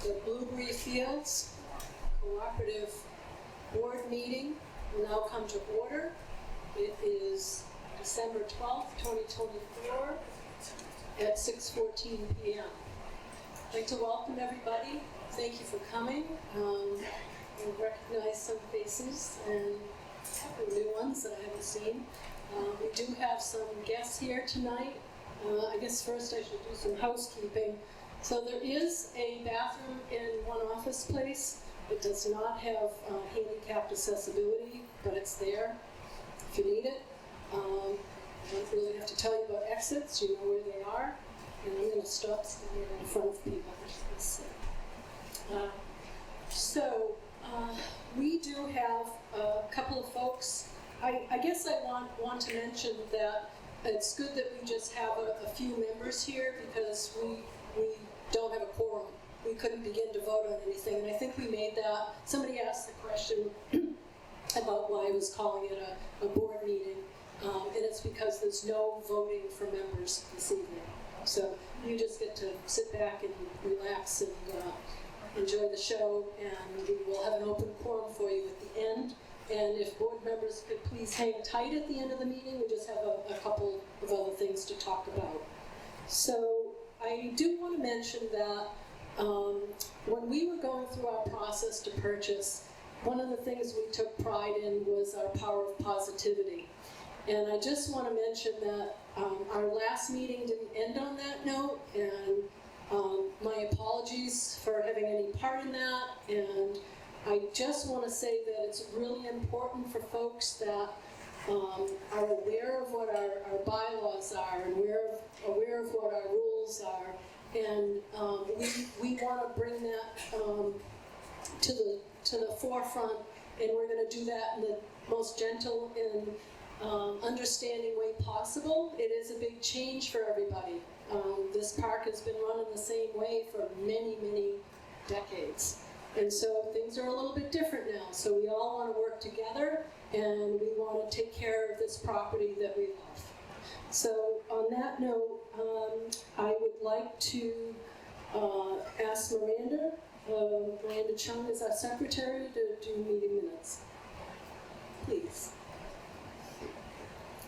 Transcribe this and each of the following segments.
The Blueberry Fields Cooperative Board meeting will now come to order. It is December 12th, 2024 at 6:14 p.m. I'd like to welcome everybody. Thank you for coming. I recognize some faces and a couple of new ones that I haven't seen. We do have some guests here tonight. I guess first I should do some housekeeping. So there is a bathroom in one office place. It does not have handicapped accessibility, but it's there if you need it. I don't really have to tell you about exits. You know where they are. And I'm going to stop standing in front of people. We do have a couple of folks. I guess I want to mention that it's good that we just have a few members here because we don't have a quorum. We couldn't begin to vote on anything, and I think we made that. Somebody asked the question about why I was calling it a board meeting, and it's because there's no voting for members this evening. So you just get to sit back and relax and enjoy the show, and we will have an open quorum for you at the end. And if board members could please hang tight at the end of the meeting, we just have a couple of other things to talk about. So I do want to mention that when we were going through our process to purchase, one of the things we took pride in was our power of positivity. And I just want to mention that our last meeting didn't end on that note, and my apologies for having any part in that. And I just want to say that it's really important for folks that are aware of what our bylaws are and aware of what our rules are. And we want to bring that to the forefront, and we're going to do that in the most gentle and understanding way possible. It is a big change for everybody. This park has been run in the same way for many, many decades. And so things are a little bit different now. So we all want to work together, and we want to take care of this property that we love. So on that note, I would like to ask Miranda Chung is our secretary, to do meeting minutes. Please.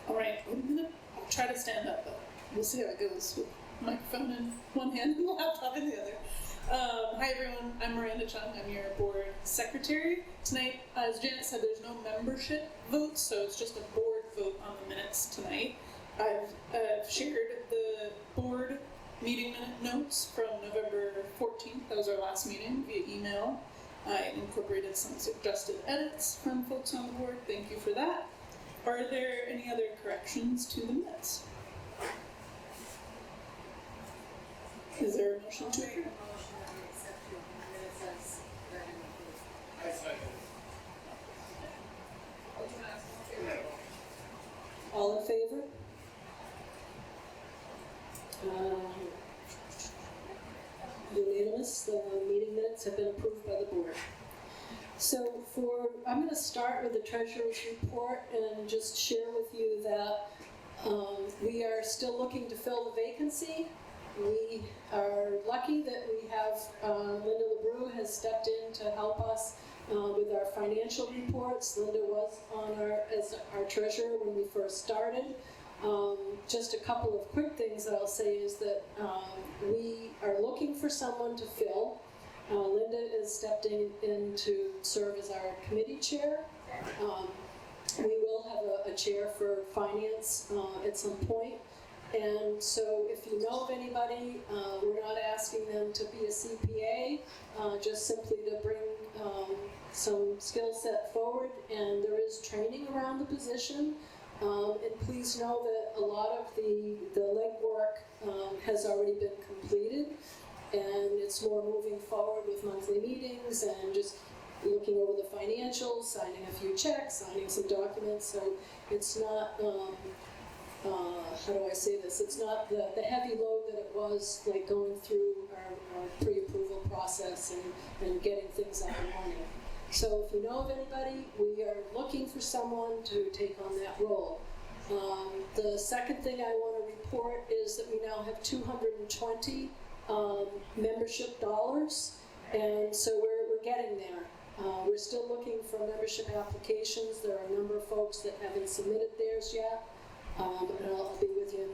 All right, I'll try to stand up, but we'll see how it goes with microphone in one hand and laptop in the other. Hi everyone, I'm Miranda Chung. I'm your board secretary. Tonight, as Janet said, there's no membership vote, so it's just a board vote on the minutes tonight. I've shared the board meeting minute notes from November 14th. That was our last meeting via email. I incorporated some suggested edits from folks on the board. Thank you for that. Are there any other corrections to the minutes? Is there a motion to approve? All in favor? Unanimous. The meeting minutes have been approved by the board. So I'm going to start with the treasurer's report and just share with you that we are still looking to fill the vacancy. We are lucky that we have Linda LeBrew has stepped in to help us with our financial reports. Linda was as our treasurer when we first started. Just a couple of quick things that I'll say is that we are looking for someone to fill. Linda is stepping in to serve as our committee chair. We will have a chair for finance at some point. And so if you know of anybody, we're not asking them to be a CPA, just simply to bring some skill set forward. And there is training around the position. And please know that a lot of the legwork has already been completed. And it's more moving forward with monthly meetings and just looking over the financials, signing a few checks, signing some documents. So it's not, how do I say this? It's not the heavy load that it was like going through our pre-approval process and getting things up and running. So if you know of anybody, we are looking for someone to take on that role. The second thing I want to report is that we now have 220 membership dollars, And so we're getting there. We're still looking for membership applications. There are a number of folks that haven't submitted theirs yet. And I'll be with you in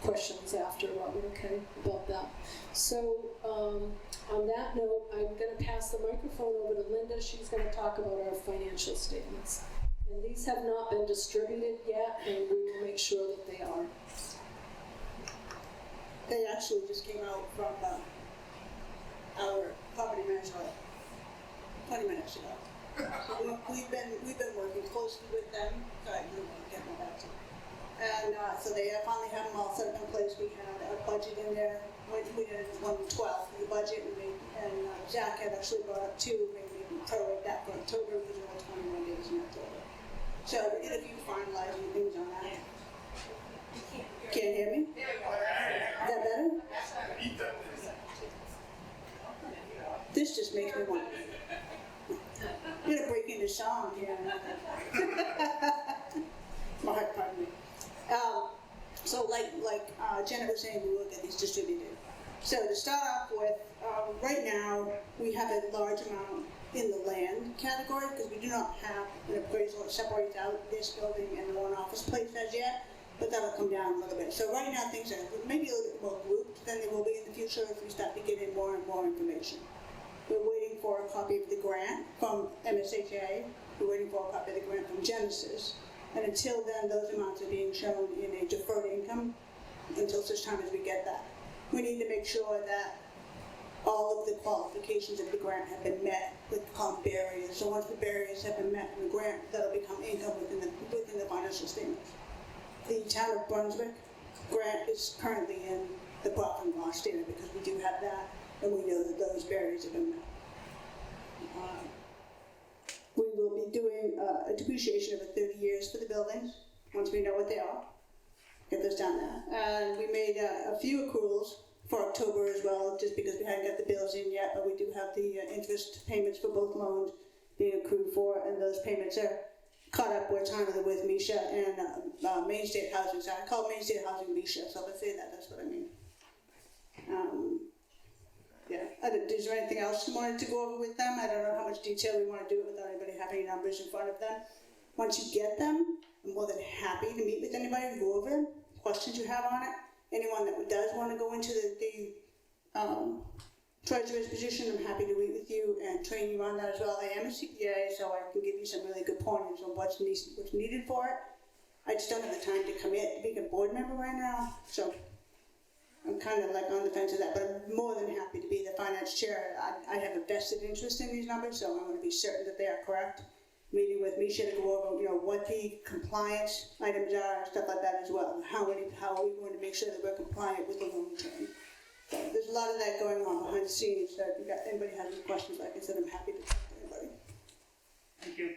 questions after, Robert, okay, about that. So on that note, I'm going to pass the microphone over to Linda. She's going to talk about our financial statements. And these have not been distributed yet, and we will make sure that they are. They actually just came out from our property manager 20 minutes ago. So we've been working closely with them. Sorry, I'm getting my back to it. And so they finally have them all set up in place. We had a budget in there. We did 1/12 in the budget, and Zach had actually brought up two, maybe prorate that for October because we're only 21 days in October. So we did a few finalizing things on that. Can't hear me? Is that better? This just makes me want. I'm gonna break into song here. Pardon me. So like Janet was saying, we will get these distributed. So to start off with, right now we have a large amount in the land category because we do not have an appraisal that separates out this building and the one office place as yet, but that'll come down a little bit. So right now things are maybe a little bit more grouped than they will be in the future if we start to get in more and more information. We're waiting for a copy of the grant from MSHA. We're waiting for a copy of the grant from Genesis. And until then, those amounts are being shown in a deferred income until such time as we get that. We need to make sure that all of the qualifications of the grant have been met with common barriers. So once the barriers have been met in the grant, that'll become income within the financial statements. The town of Brunswick grant is currently in the profit and loss statement because we do have that, and we know that those barriers have been met. We will be doing a depreciation of 30 years for the buildings, once we know what they are. Get those down there. And we made a few accruals for October as well, just because we hadn't got the bills in yet, but we do have the interest payments for both loans being accrued for, and those payments are caught up with time with Misha and Main State Housing. So I call Main State Housing Misha, so if I say that, that's what I mean. Yeah. Is there anything else you wanted to go over with them? I don't know how much detail we want to do it without anybody having numbers in front of them. Once you get them, I'm more than happy to meet with anybody to go over them, questions you have on it. Anyone that does want to go into the treasurer's position, I'm happy to meet with you and train you on that as well. I am a CPA, so I can give you some really good pointers on what's needed for it. I just don't have the time to commit to being a board member right now, so I'm kind of like on the fence of that, but I'm more than happy to be the finance chair. I have a vested interest in these numbers, so I want to be certain that they are correct. Meeting with Misha to go over, what the compliance items are and stuff like that as well. How are we going to make sure that we're compliant with the loan term? So there's a lot of that going on behind the scenes. So if anybody has any questions, like I said, I'm happy to talk to anybody. Thank you.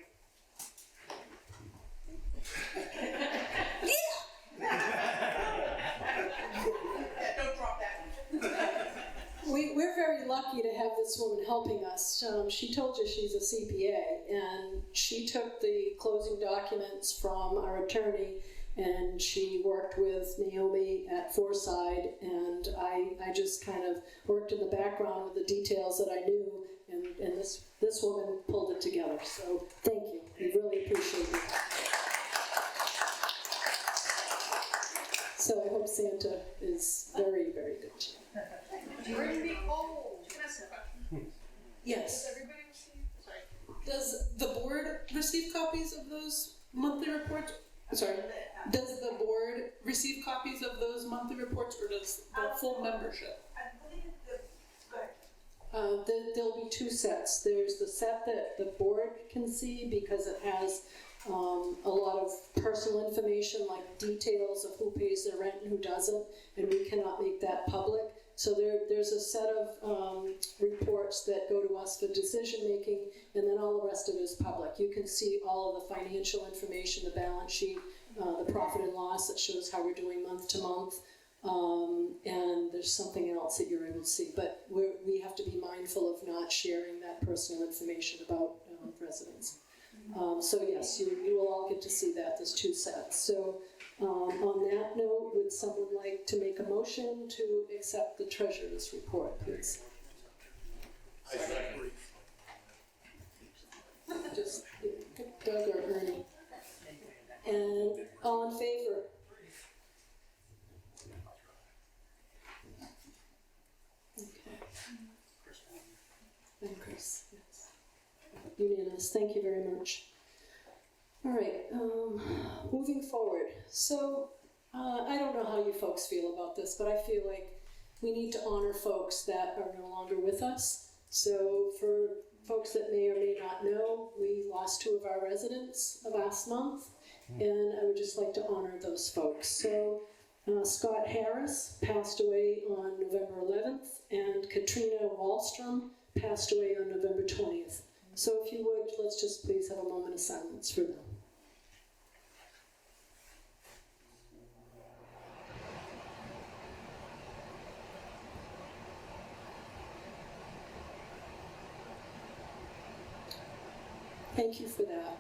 Don't drop that one. We're very lucky to have this woman helping us. She told you she's a CPA, and she took the closing documents from our attorney, and she worked with Naomi at Foreside, and I just kind of worked in the background with the details that I knew, and this woman pulled it together. So thank you. We really appreciate it. So I hope Santa is very, very good to you. Bring me cold. Can I ask a question? Yes. Does everybody receive? Sorry. Does the board receive copies of those monthly reports? Sorry. Does the board receive copies of those monthly reports, or does the full membership? I believe There'll be two sets. There's the set that the board can see because it has a lot of personal information, like details of who pays their rent and who doesn't, and we cannot make that public. So there's a set of reports that go to us for decision making, and then all the rest of it is public. You can see all of the financial information, the balance sheet, the profit and loss that shows how we're doing month to month, and there's something else that you're able to see. But we have to be mindful of not sharing that personal information about residents. So yes, you will all get to see that. There's two sets. So on that note, would someone like to make a motion to accept the treasurer's report, please? Just Doug or Ernie. And all in favor? Okay. And Chris, yes. Unanimous, thank you very much. All right, moving forward. So, I don't know how you folks feel about this, but I feel like we need to honor folks that are no longer with us. So for folks that may or may not know, we lost 2 of our residents last month, and I would just like to honor those folks. So Scott Harris passed away on November 11th, and Katrina Wallstrom passed away on November 20th. So if you would, let's just please have a moment of silence for them. Thank you for that.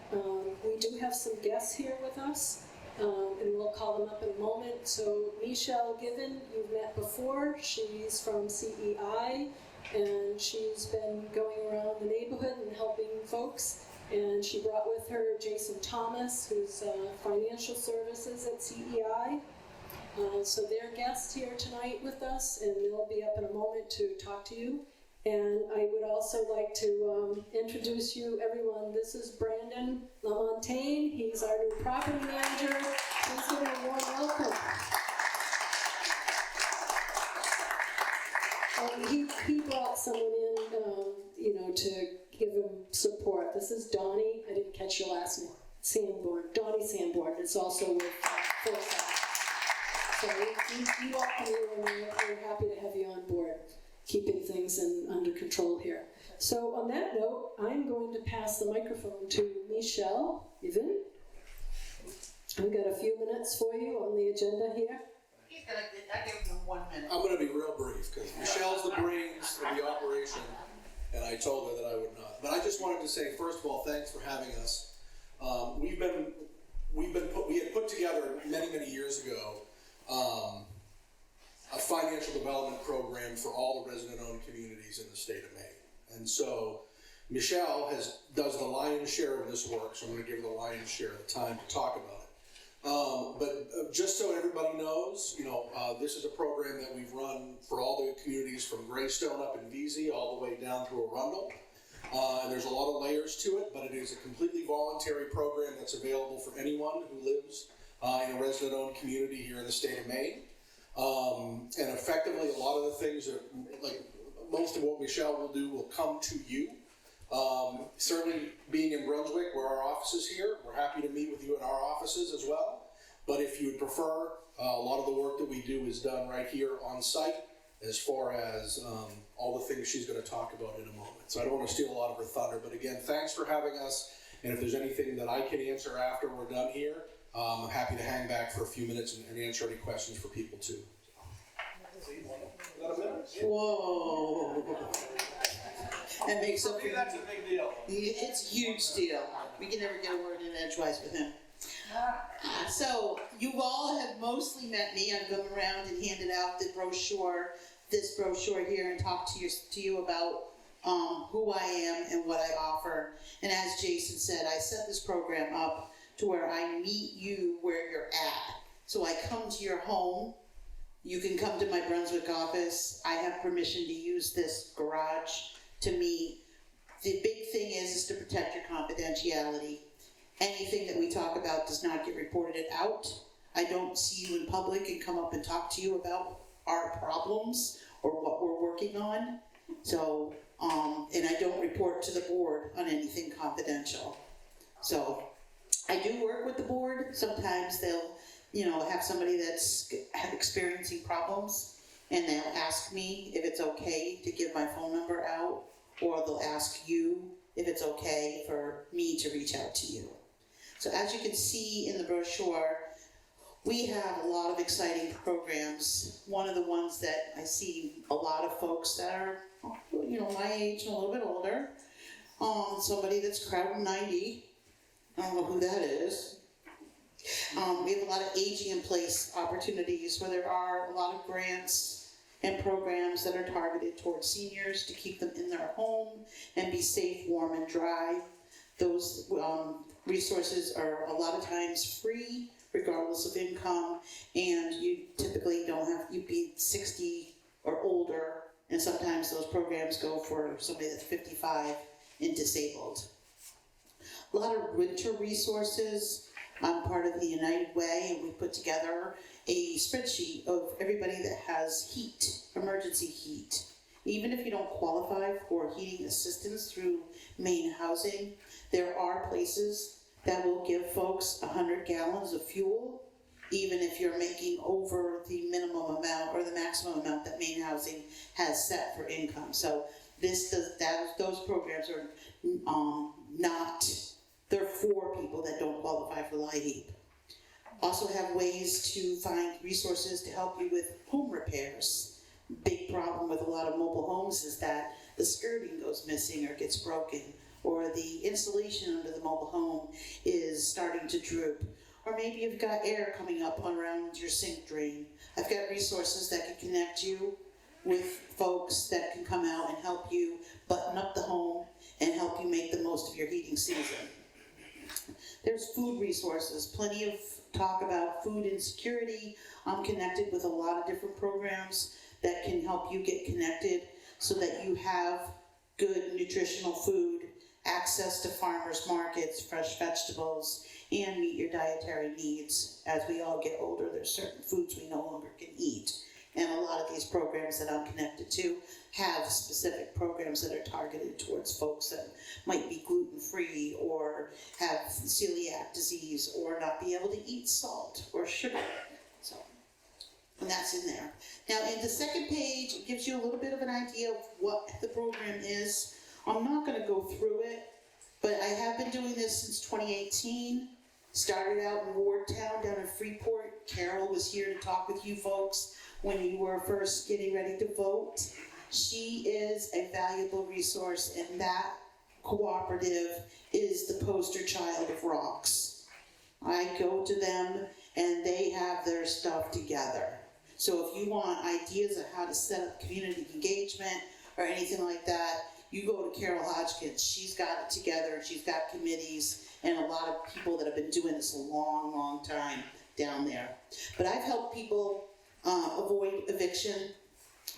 We do have some guests here with us, and we'll call them up in a moment. So Michelle Given, you've met before. She's from CEI, and she's been going around the neighborhood and helping folks. And she brought with her Jason Thomas, who's financial services at CEI. So they're guests here tonight with us, and they'll be up in a moment to talk to you. And I would also like to introduce you, everyone. This is Brandon LaMontagne. He's our new property manager. Please give him a warm welcome. And he brought someone in, to give him support. This is Donnie. I didn't catch your last name. Sanborn. Donnie Sanborn. It's also with Forsyth. So we welcome you, and we're happy to have you on board, keeping things under control here. So on that note, I'm going to pass the microphone to Michelle Given. We've got a few minutes for you on the agenda here. I give him 1 minute. I'm going to be real brief because Michelle's the brains of the operation, and I told her that I would not. But I just wanted to say, first of all, thanks for having us. We had put together many years ago a financial development program for all the resident-owned communities in the state of Maine. And so Michelle does the lion's share of this work, so I'm going to give her the lion's share of the time to talk about it. But just so everybody knows, this is a program that we've run for all the communities from Greystone up in Veazey all the way down through Arundel. And there's a lot of layers to it, but it is a completely voluntary program that's available for anyone who lives in a resident-owned community here in the state of Maine. And effectively, a lot of the things are, like most of what Michelle will do will come to you. Certainly being in Brunswick, where our office is here, we're happy to meet with you in our offices as well. But if you would prefer, a lot of the work that we do is done right here on site, as far as all the things she's going to talk about in a moment. So I don't want to steal a lot of her thunder, but again, thanks for having us. And if there's anything that I can answer after we're done here, I'm happy to hang back for a few minutes and answer any questions for people too. Whoa. That makes up for That's a big deal. It's a huge deal. We can never get a word in edgewise with him. So, you all have mostly met me. I've gone around and handed out the brochure, this brochure here, and talked to you about who I am and what I offer. And as Jason said, I set this program up to where I meet you where you're at. So I come to your home. You can come to my Brunswick office. I have permission to use this garage to meet. The big thing is to protect your confidentiality. Anything that we talk about does not get reported out. I don't see you in public and come up and talk to you about our problems or what we're working on. So, and I don't report to the board on anything confidential. So, I do work with the board. Sometimes they'll, have somebody that's experiencing problems, and they'll ask me if it's okay to give my phone number out, or they'll ask you if it's okay for me to reach out to you. So as you can see in the brochure, we have a lot of exciting programs. One of the ones that I see a lot of folks that are, my age and a little bit older. Somebody that's crowding 90. I don't know who that is. We have a lot of aging in place opportunities where there are a lot of grants and programs that are targeted towards seniors to keep them in their home and be safe, warm, and dry. Those resources are a lot of times free, regardless of income, and you typically don't have, you'd be 60 or older, and sometimes those programs go for somebody that's 55 and disabled. A lot of winter resources. I'm part of the United Way, and we put together a spreadsheet of everybody that has heat, emergency heat. Even if you don't qualify for heating assistance through Maine Housing, there are places that will give folks 100 gallons of fuel, even if you're making over the minimum amount or the maximum amount that Maine Housing has set for income. So those programs are not, they're for people that don't qualify for LIHEAP. Also have ways to find resources to help you with home repairs. Big problem with a lot of mobile homes is that the skirting goes missing or gets broken, or the insulation under the mobile home is starting to droop, or maybe you've got air coming up around your sink drain. I've got resources that can connect you with folks that can come out and help you button up the home and help you make the most of your heating season. There's food resources, plenty of talk about food insecurity. I'm connected with a lot of different programs that can help you get connected so that you have good nutritional food, access to farmers markets, fresh vegetables, and meet your dietary needs. As we all get older, there's certain foods we no longer can eat. And a lot of these programs that I'm connected to have specific programs that are targeted towards folks that might be gluten-free or have celiac disease or not be able to eat salt or sugar. So, and that's in there. Now, in the second page, it gives you a little bit of an idea of what the program is. I'm not going to go through it, but I have been doing this since 2018. Started out in Wardtown down in Freeport. Carol was here to talk with you folks when you were first getting ready to vote. She is a valuable resource, and that cooperative is the poster child of ROCKS. I go to them, and they have their stuff together. So if you want ideas of how to set up community engagement or anything like that, you go to Carol Hodgkins. She's got it together. She's got committees and a lot of people that have been doing this a long, long time down there. But I've helped people avoid eviction,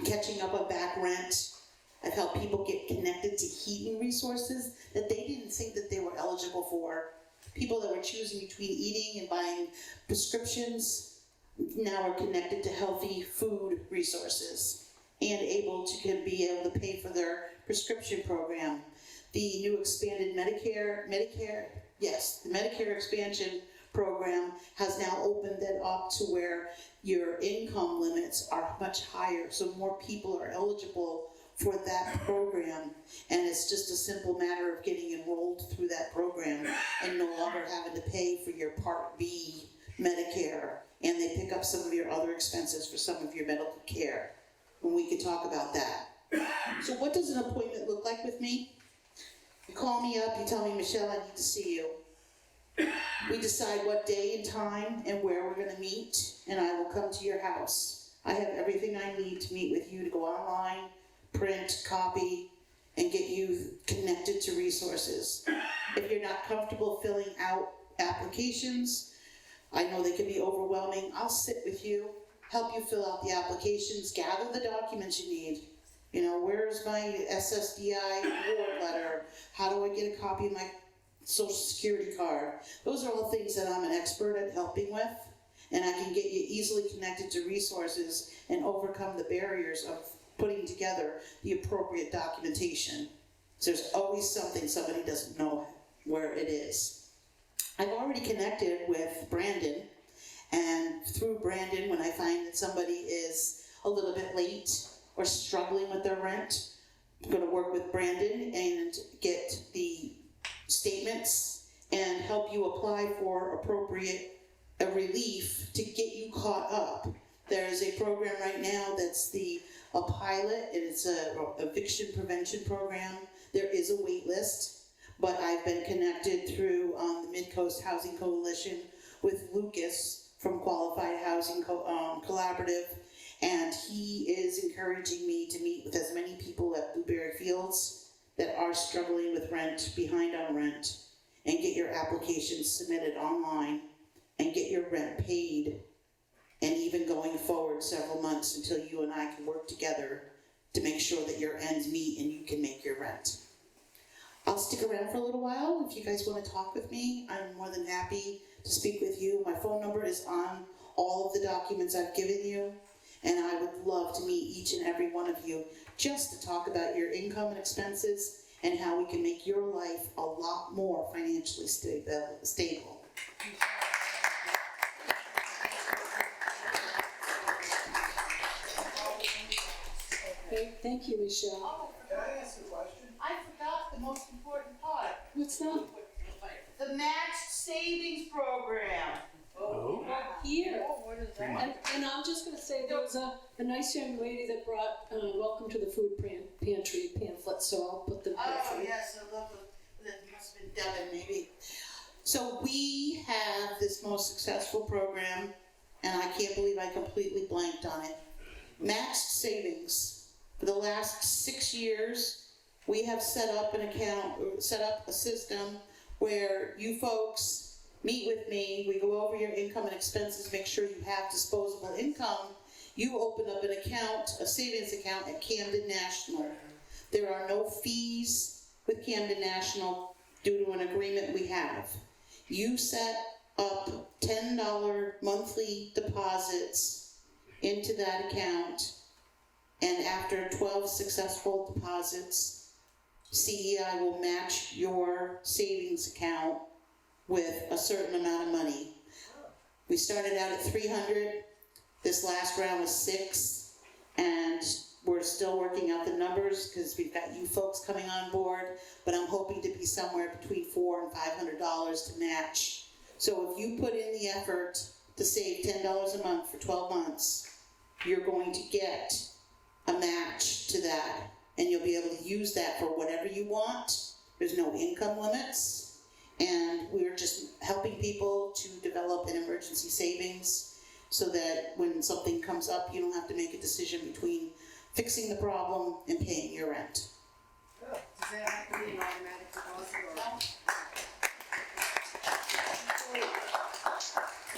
catching up on back rent. I've helped people get connected to heating resources that they didn't think that they were eligible for. People that were choosing between eating and buying prescriptions now are connected to healthy food resources and be able to pay for their prescription program. The new expanded Medicare, the Medicare expansion program has now opened it up to where your income limits are much higher, so more people are eligible for that program, and it's just a simple matter of getting enrolled through that program and no longer having to pay for your Part B Medicare, and they pick up some of your other expenses for some of your medical care, and we could talk about that. So what does an appointment look like with me? You call me up, you tell me, Michelle, I need to see you. We decide what day and time and where we're going to meet, and I will come to your house. I have everything I need to meet with you, to go online, print, copy, and get you connected to resources. If you're not comfortable filling out applications, I know they can be overwhelming. I'll sit with you, help you fill out the applications, gather the documents you need. You know, where's my SSDI award letter? How do I get a copy of my Social Security card? Those are all things that I'm an expert at helping with, and I can get you easily connected to resources and overcome the barriers of putting together the appropriate documentation. So there's always something somebody doesn't know where it is. I've already connected with Brandon, and through Brandon, when I find that somebody is a little bit late or struggling with their rent, I'm going to work with Brandon and get the statements and help you apply for appropriate relief to get you caught up. There is a program right now that's a pilot, and it's a eviction prevention program. There is a wait list, but I've been connected through the Mid-Coast Housing Coalition with Lucas from Qualified Housing Collaborative, and he is in encouraging me to meet with as many people at Blueberry Fields that are struggling with rent, behind on rent, and get your applications submitted online and get your rent paid, and even going forward several months until you and I can work together to make sure that your ends meet and you can make your rent. I'll stick around for a little while. If you guys want to talk with me, I'm more than happy to speak with you. My phone number is on all of the documents I've given you, and I would love to meet each and every one of you just to talk about your income and expenses and how we can make your life a lot more financially stable. Thank you, Michelle. Oh, Can I ask a question? I forgot the most important part. What's that? The matched savings program. Here. Oh, what is that? And I'm just gonna say, there was a nice young lady that brought, Welcome to the Food Pantry pamphlet, so I'll put them there for Oh, you. yes, I love it. That must have been Devin, maybe. So we have this most successful program, and I can't believe I completely blanked on it. Matched savings. For the last 6 years, we have set up an account, or set up a system where you folks meet with me, we go over your income and expenses, make sure you have disposable income. You open up an account, a savings account at Camden National. There are no fees with Camden National due to an agreement we have. You set up $10 monthly deposits into that account, and after 12 successful deposits, CEI will match your savings account with a certain amount of money. We started out at 300. This last round was 6, and we're still working out the numbers because we've got you folks coming on board, but I'm hoping to be somewhere between $400 and $500 to match. So if you put in the effort to save $10 a month for 12 months, you're going to get a match to that, and you'll be able to use that for whatever you want. There's no income limits. And we're just helping people to develop an emergency savings so that when something comes up, you don't have to make a decision between fixing the problem and paying your rent. Does that have to be an automatic deposit or?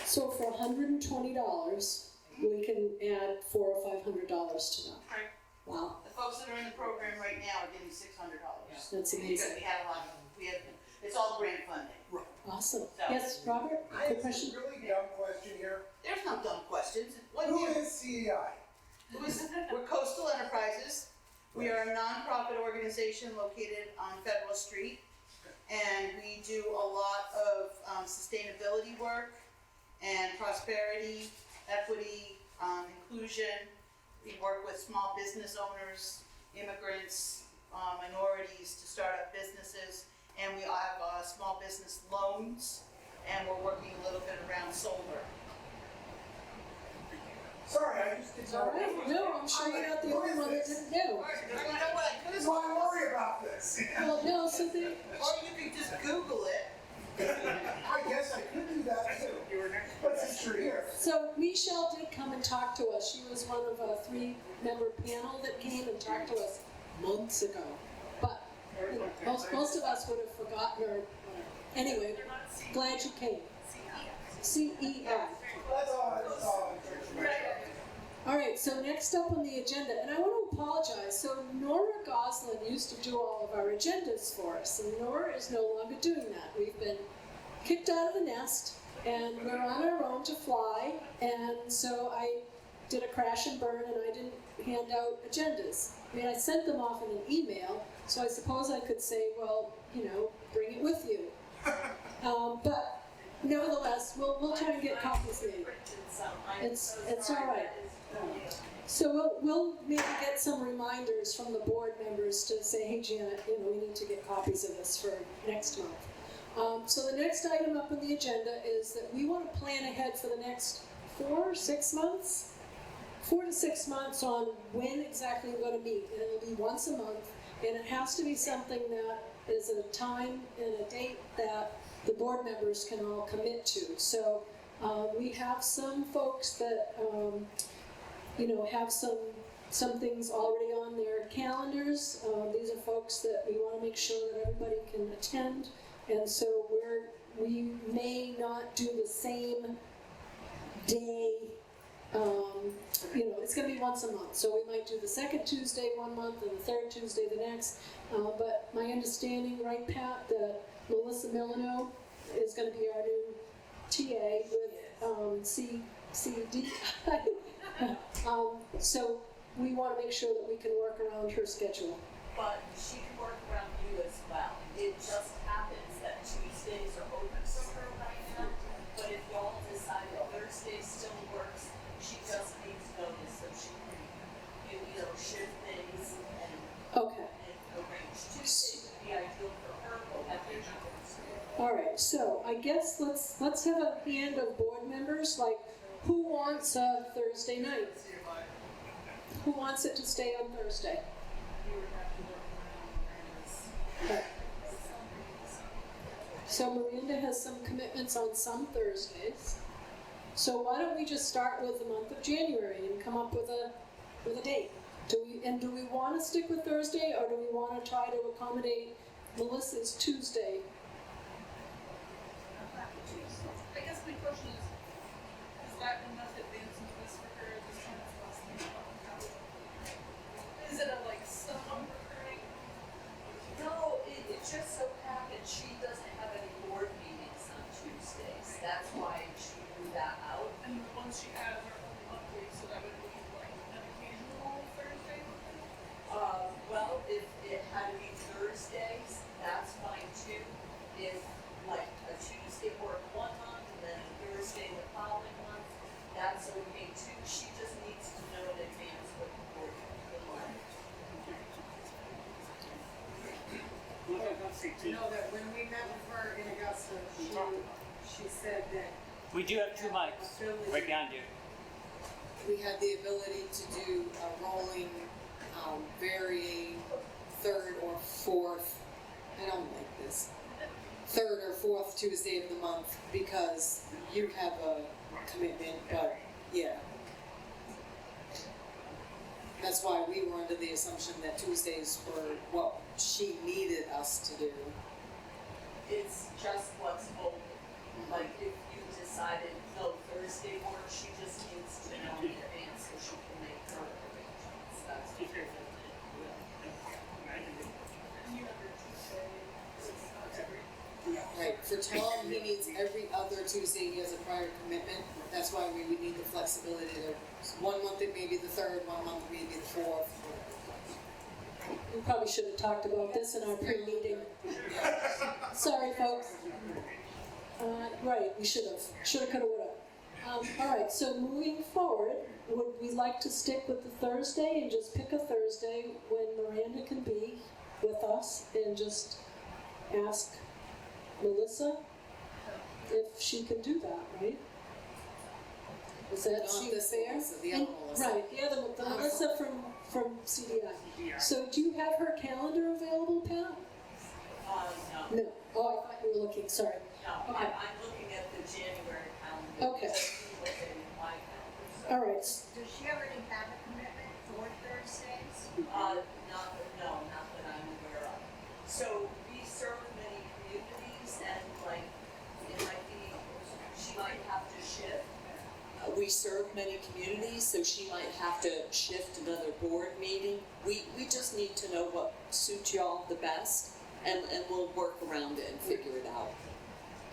So for $120, we can add $400 or $500 to that. Right. Wow, The folks that are in the program right now are getting $600. that's Because amazing. we had a lot of, it's all grant funding. Awesome. Yes, Robert, I good have question? a really dumb question here. There's no dumb questions. What Who do you? is CEI? We're Coastal Enterprises. We are a nonprofit organization located on Federal Street, and we do a lot of sustainability work and prosperity, equity, inclusion. We work with small business owners, immigrants, minorities to start up businesses, and we have small business loans, and we're working a little bit around solar. Sorry, I just didn't know. All right, no, I'm sure you're not the only one that didn't know. Or Why worry about this? Well, no, so they, you could just Google it. I guess I could do that too. But since you're here. so Michelle did come and talk to us. She was one of a 3-member panel that came and talked to us months ago. But, you know, most of us would have forgotten or whatever. Anyway, glad you came. CEI. That's all I'm trying to. All right, so next up on the agenda, and I want to apologize. So Nora Goslin used to do all of our agendas for us, and Nora is no longer doing that. We've been kicked out of the nest, and we're on our own to fly, and so I did a crash and burn, and I didn't hand out agendas. I mean, I sent them off in an email, so I suppose I could say, well, you know, bring it with you. But nevertheless, we'll try and get copies made. It's all right. So we'll maybe get some reminders from the board members to say, hey Janet, you know, we need to get copies of this for next month. So the next item up on the agenda is that we want to plan ahead for the next 4 or 6 months. 4 to 6 months on when exactly we're going to meet, and it'll be once a month, and it has to be something that is a time and a date that the board members can all commit to. So we have some folks that, you know, have some some things already on their calendars. These are folks that we want to make sure that everybody can attend, and so we may not do the same day. It's going to be once a month, so we might do the second Tuesday one month and the third Tuesday the next. But my understanding, right, Pat, that Melissa Milano is going to be our new TA with CCD. So we want to make sure that we can work around her schedule. But she can work around you as well. It just happens that Tuesdays are open for her right now, but if y'all decide that Thursday still works, she just needs notice so she can, shift days and Okay. arrange. Tuesday would be ideal for her, but that may not work. All right. So I guess let's have a hand of board members. Like, who wants a Thursday night? Who wants it to stay on Thursday? Okay. So Miranda has some commitments on some Thursdays. So why don't we just start with the month of January and come up with a date? Do we want to stick with Thursday, or do we want to try to accommodate Melissa's Tuesday? I guess my question is that enough advance notice for her at this time? Is it a someone recurring? No, it just so happened she doesn't have any board meetings on Tuesdays. That's why she threw that out. And the ones she has are only monthly, so that would be an occasional Thursday? Well, if it had to be Thursdays, that's fine too. If a Tuesday worked one month and then a Thursday the following month, that's okay too. She just needs to know in advance what the board would like. You know that when we met with her in Augusta, she said that We do have two mics right behind you. we had the ability to do a rolling, varying third or fourth, I don't like this, third or fourth Tuesday of the month because you have a commitment, but yeah. That's why we were under the assumption that Tuesdays were what she needed us to do. It's just what's open. Like if you decided, no, Thursday works, she just needs to know in advance so she can make her arrangements. That's what you're doing. Right, for Tom, he needs every other Tuesday, he has a prior commitment, that's why we would need the flexibility to, one month it may be the third, one month it may be the fourth. We probably should have talked about this in our pre-meeting. Sorry, folks. Right, we should have. Shoulda, coulda, woulda. All right, so moving forward, would we like to stick with the Thursday and just pick a Thursday when Miranda can be with us and just ask Melissa if she can do that, right? Is that Not seem this fair? Melissa, the other Melissa. Right, the Melissa from CDI. So do you have her calendar available, Pat? No. No. Oh, I thought you were looking, sorry. No, Okay. I'm looking at the January calendar. Okay. I'm looking at my calendar. All right. Does she already have a commitment for Thursdays? Not that I'm aware of. So we serve many communities and it might be, she might have to shift. We serve many communities, so she might have to shift another board meeting. We just need to know what suits y'all the best, and we'll work around it and figure it out.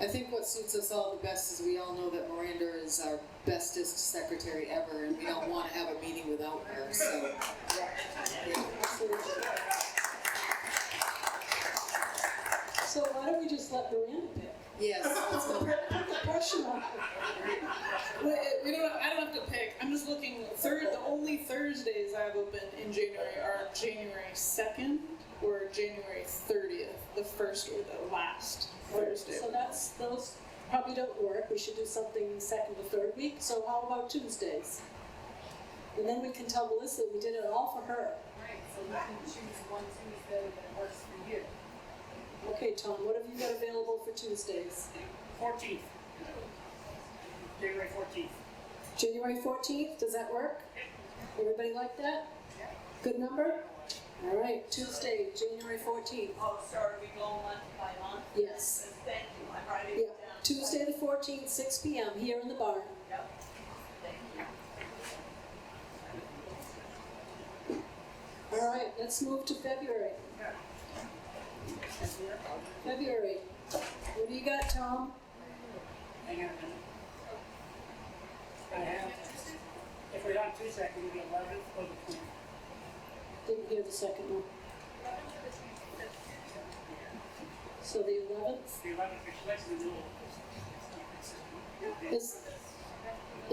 I think what suits us all the best is we all know that Miranda is our bestest secretary ever, and we don't want to have a meeting without her, so. So why don't we just let Miranda pick? Yes, let's go. Put the pressure on her. I don't have to pick. I'm just looking. The only Thursdays I have open in January are January 2nd or January 30th, the first or the last Thursday. So those probably don't work. We should do something second or third week. So how about Tuesdays? And then we can tell Melissa we did it all for her. Right, so you can choose one Tuesday that works for you. Okay, Tom, what have you got available for Tuesdays? 14th. January 14th. January 14th, does that work? Everybody like that? Good number? All right, Tuesday, January 14th. Oh, so are we going month by month? Yes. Thank you, I'm writing Yeah, it down. Tuesday the 14th, 6 p.m. here in the barn. Yep, thank you. All right, let's move to February. February. What do you got, Tom? Hang on a minute. I have, if we're on Tuesday, I can do the 11th or the 20th. Didn't hear the second one. So the 11th? The 11th, which lets me know.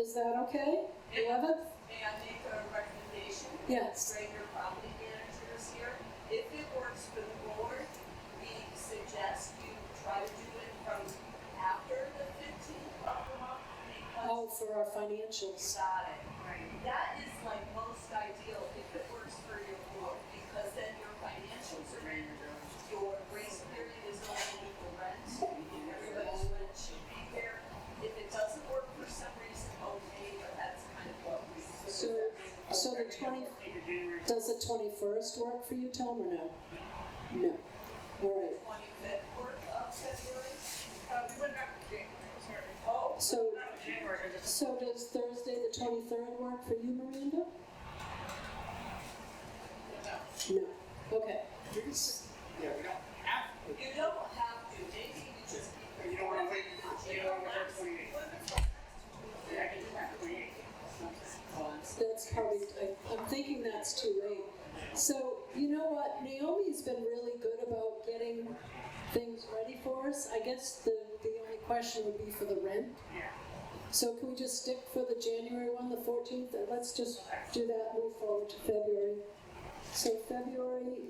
Is that okay? 11th? May I make a recommendation? Yes. Bring your property managers here. If it works for the board, we suggest you try to do it from after the 15th of the month. Oh, Because for our financials. got it. That is like most ideal if it works for your board, because then your financials are in. Your grace period is only for rent. Everybody's rent should be there. If it doesn't work for some reason, okay, but that's kind of what we. So the 20, does the 21st work for you, Tom, or no? No. All right. 25th work of February? We went back to January, sorry. Oh, So does Thursday the 23rd work for you, Miranda? No. Okay. Yeah, we don't have to. you don't have to, maybe you just keep. You don't want to wait. That's probably, I'm thinking that's too late. So, you know what, Naomi's been really good about getting things ready for us. I guess the only question would be for the rent. So can we just stick for the January one, the 14th? And let's just do that, move forward to February. So February,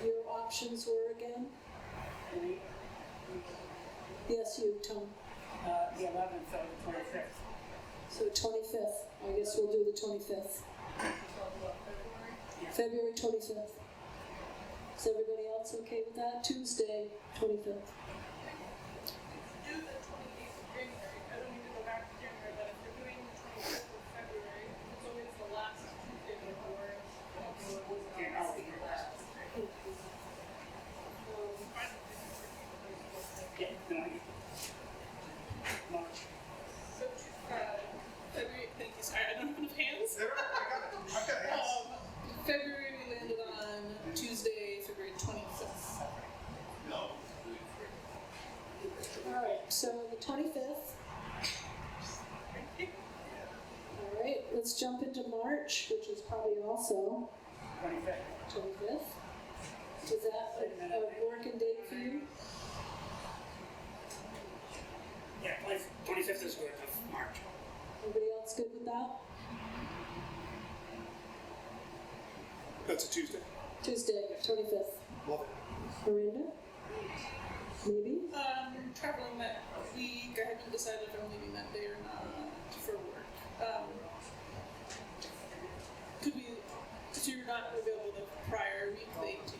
your options were again? Yes, you, Tom. The 11th or the 25th. So 25th, I guess we'll do the 25th. February 25th. Is everybody else okay with that? Tuesday, 25th. Do the 28th of January. I don't need to go back to January, but if you're doing the 25th of February, it's always the last Tuesday before. March. So, February, thank you, sorry, I don't have enough hands. I've got hands. February, we landed on Tuesday, February 25th. All right, so the 25th. All right, let's jump into March, which is probably also 25th. 25th. Is that a working date for you? Yeah, 25th is good of March. Everybody else good with that? That's a Tuesday. Tuesday, 25th. Love it. Miranda? Maybe? Traveling that week, I haven't decided if I'm leaving that day or not for work. Could we, if you're not available the prior week, the 18th.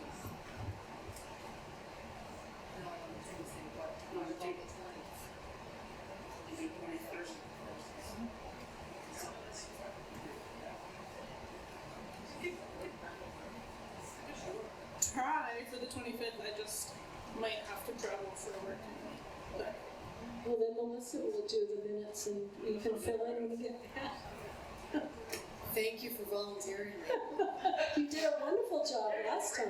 Try for the 25th, I just might have to travel for work. But Well, then Melissa will do the minutes and you can fill in when you get back. Thank you for volunteering. You did a wonderful job last time.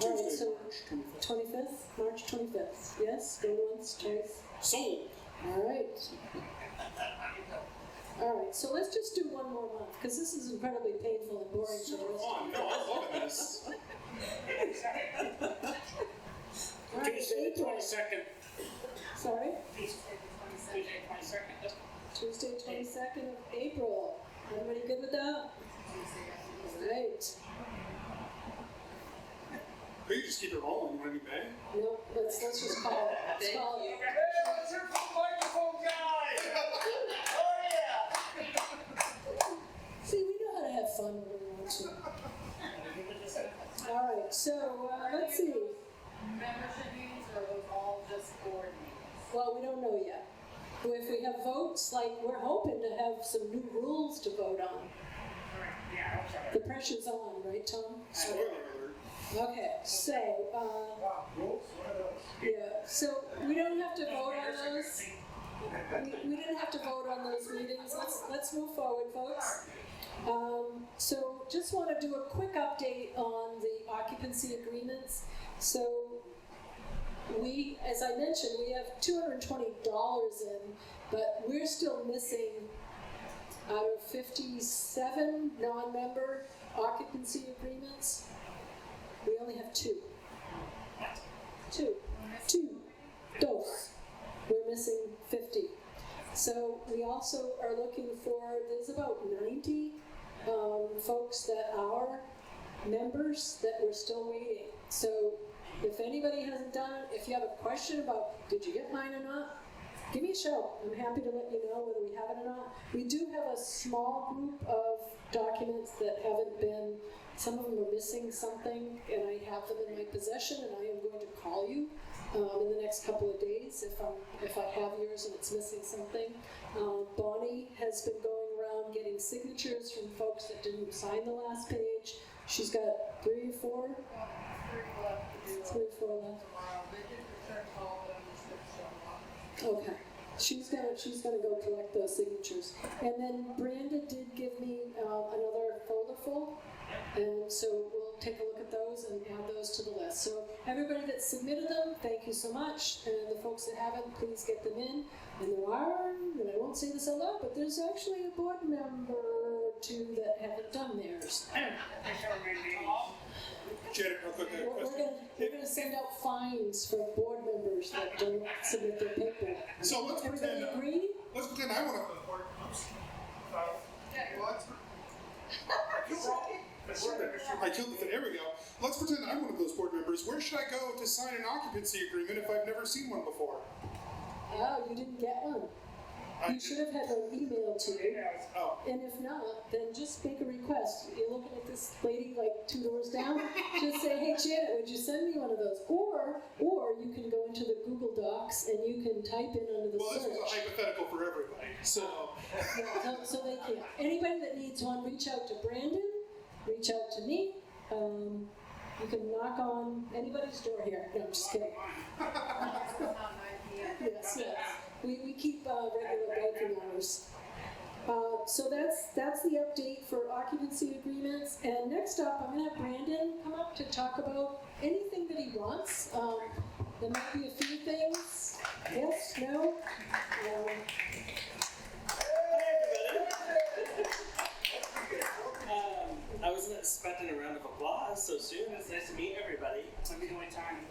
All right, so 25th, March 25th, yes, going once, twice. Sold. All right. All right, so let's just do one more month, because this is incredibly painful and boring for the rest of you. No, I love this. All right, Tuesday the April. 22nd. Sorry? Tuesday 22nd. Tuesday, 22nd of April. Everybody good with that? All right. You just keep it rolling when you may. No, let's just call it. Let's Thank call you. it. Hey, let's hear from the microphone guy! See, we know how to have fun when we want to. All right, so let's see. Membership meetings, or are those all just board meetings? Well, we don't know yet. If we have votes, like, we're hoping to have some new rules to vote on. Yeah, I'm sorry. The pressure's on, right, Tom? Spoiler alert. Okay, so, Wow, rules, what are those? yeah, so we don't have to vote on those. We didn't have to vote on those meetings. Let's move forward, folks. So just want to do a quick update on the occupancy agreements. So we, as I mentioned, we have $220 in, but we're still missing out of 57 non-member occupancy agreements. We only have two. Dos. We're missing 50. So we also are looking for, there's about 90 folks that are members that we're still waiting. So if anybody hasn't done it, if you have a question about did you get mine or not, give me a shout. I'm happy to let you know whether we have it or not. We do have a small group of documents that haven't been, some of them are missing something, and I have them in my possession, and I am going to call you in the next couple of days if I have yours and it's missing something. Bonnie has been going around getting signatures from folks that didn't sign the last page. She's got 3 or 4? 3 or 4 left. Okay. She's gonna go collect those signatures. And then Brandon did give me another folder full, and so we'll take a look at those and add those to the list. So everybody that submitted them, thank you so much. And the folks that haven't, please get them in. And there are, and I won't say this out loud, but there's actually a board member or two that haven't done theirs. Janet, real quick, We're gonna send out fines for board members that don't submit their paper. So let's Everybody pretend, agree? let's pretend I want to. I killed the thing. There we go. Let's pretend I'm one of those board members. Where should I go to sign an occupancy agreement if I've never seen one before? Oh, you didn't get one. You should have had one emailed to you. Oh. And if not, then just make a request. You're looking at this lady like 2 doors down. Just say, hey Janet, would you send me one of those? Or you can go into the Google Docs and you can type in under the Well, this was a search. hypothetical for everybody. So, Yeah, so they can. Anybody that needs one, reach out to Brandon, reach out to me. You can knock on anybody's door here. No, I'm just kidding. Yes. We keep regular banking hours. So that's the update for occupancy agreements. And next up, I'm going to have Brandon come up to talk about anything that he wants. There might be a few things. Yes, no? I wasn't expecting a round of applause so soon. It's nice to meet everybody. Let me go in time.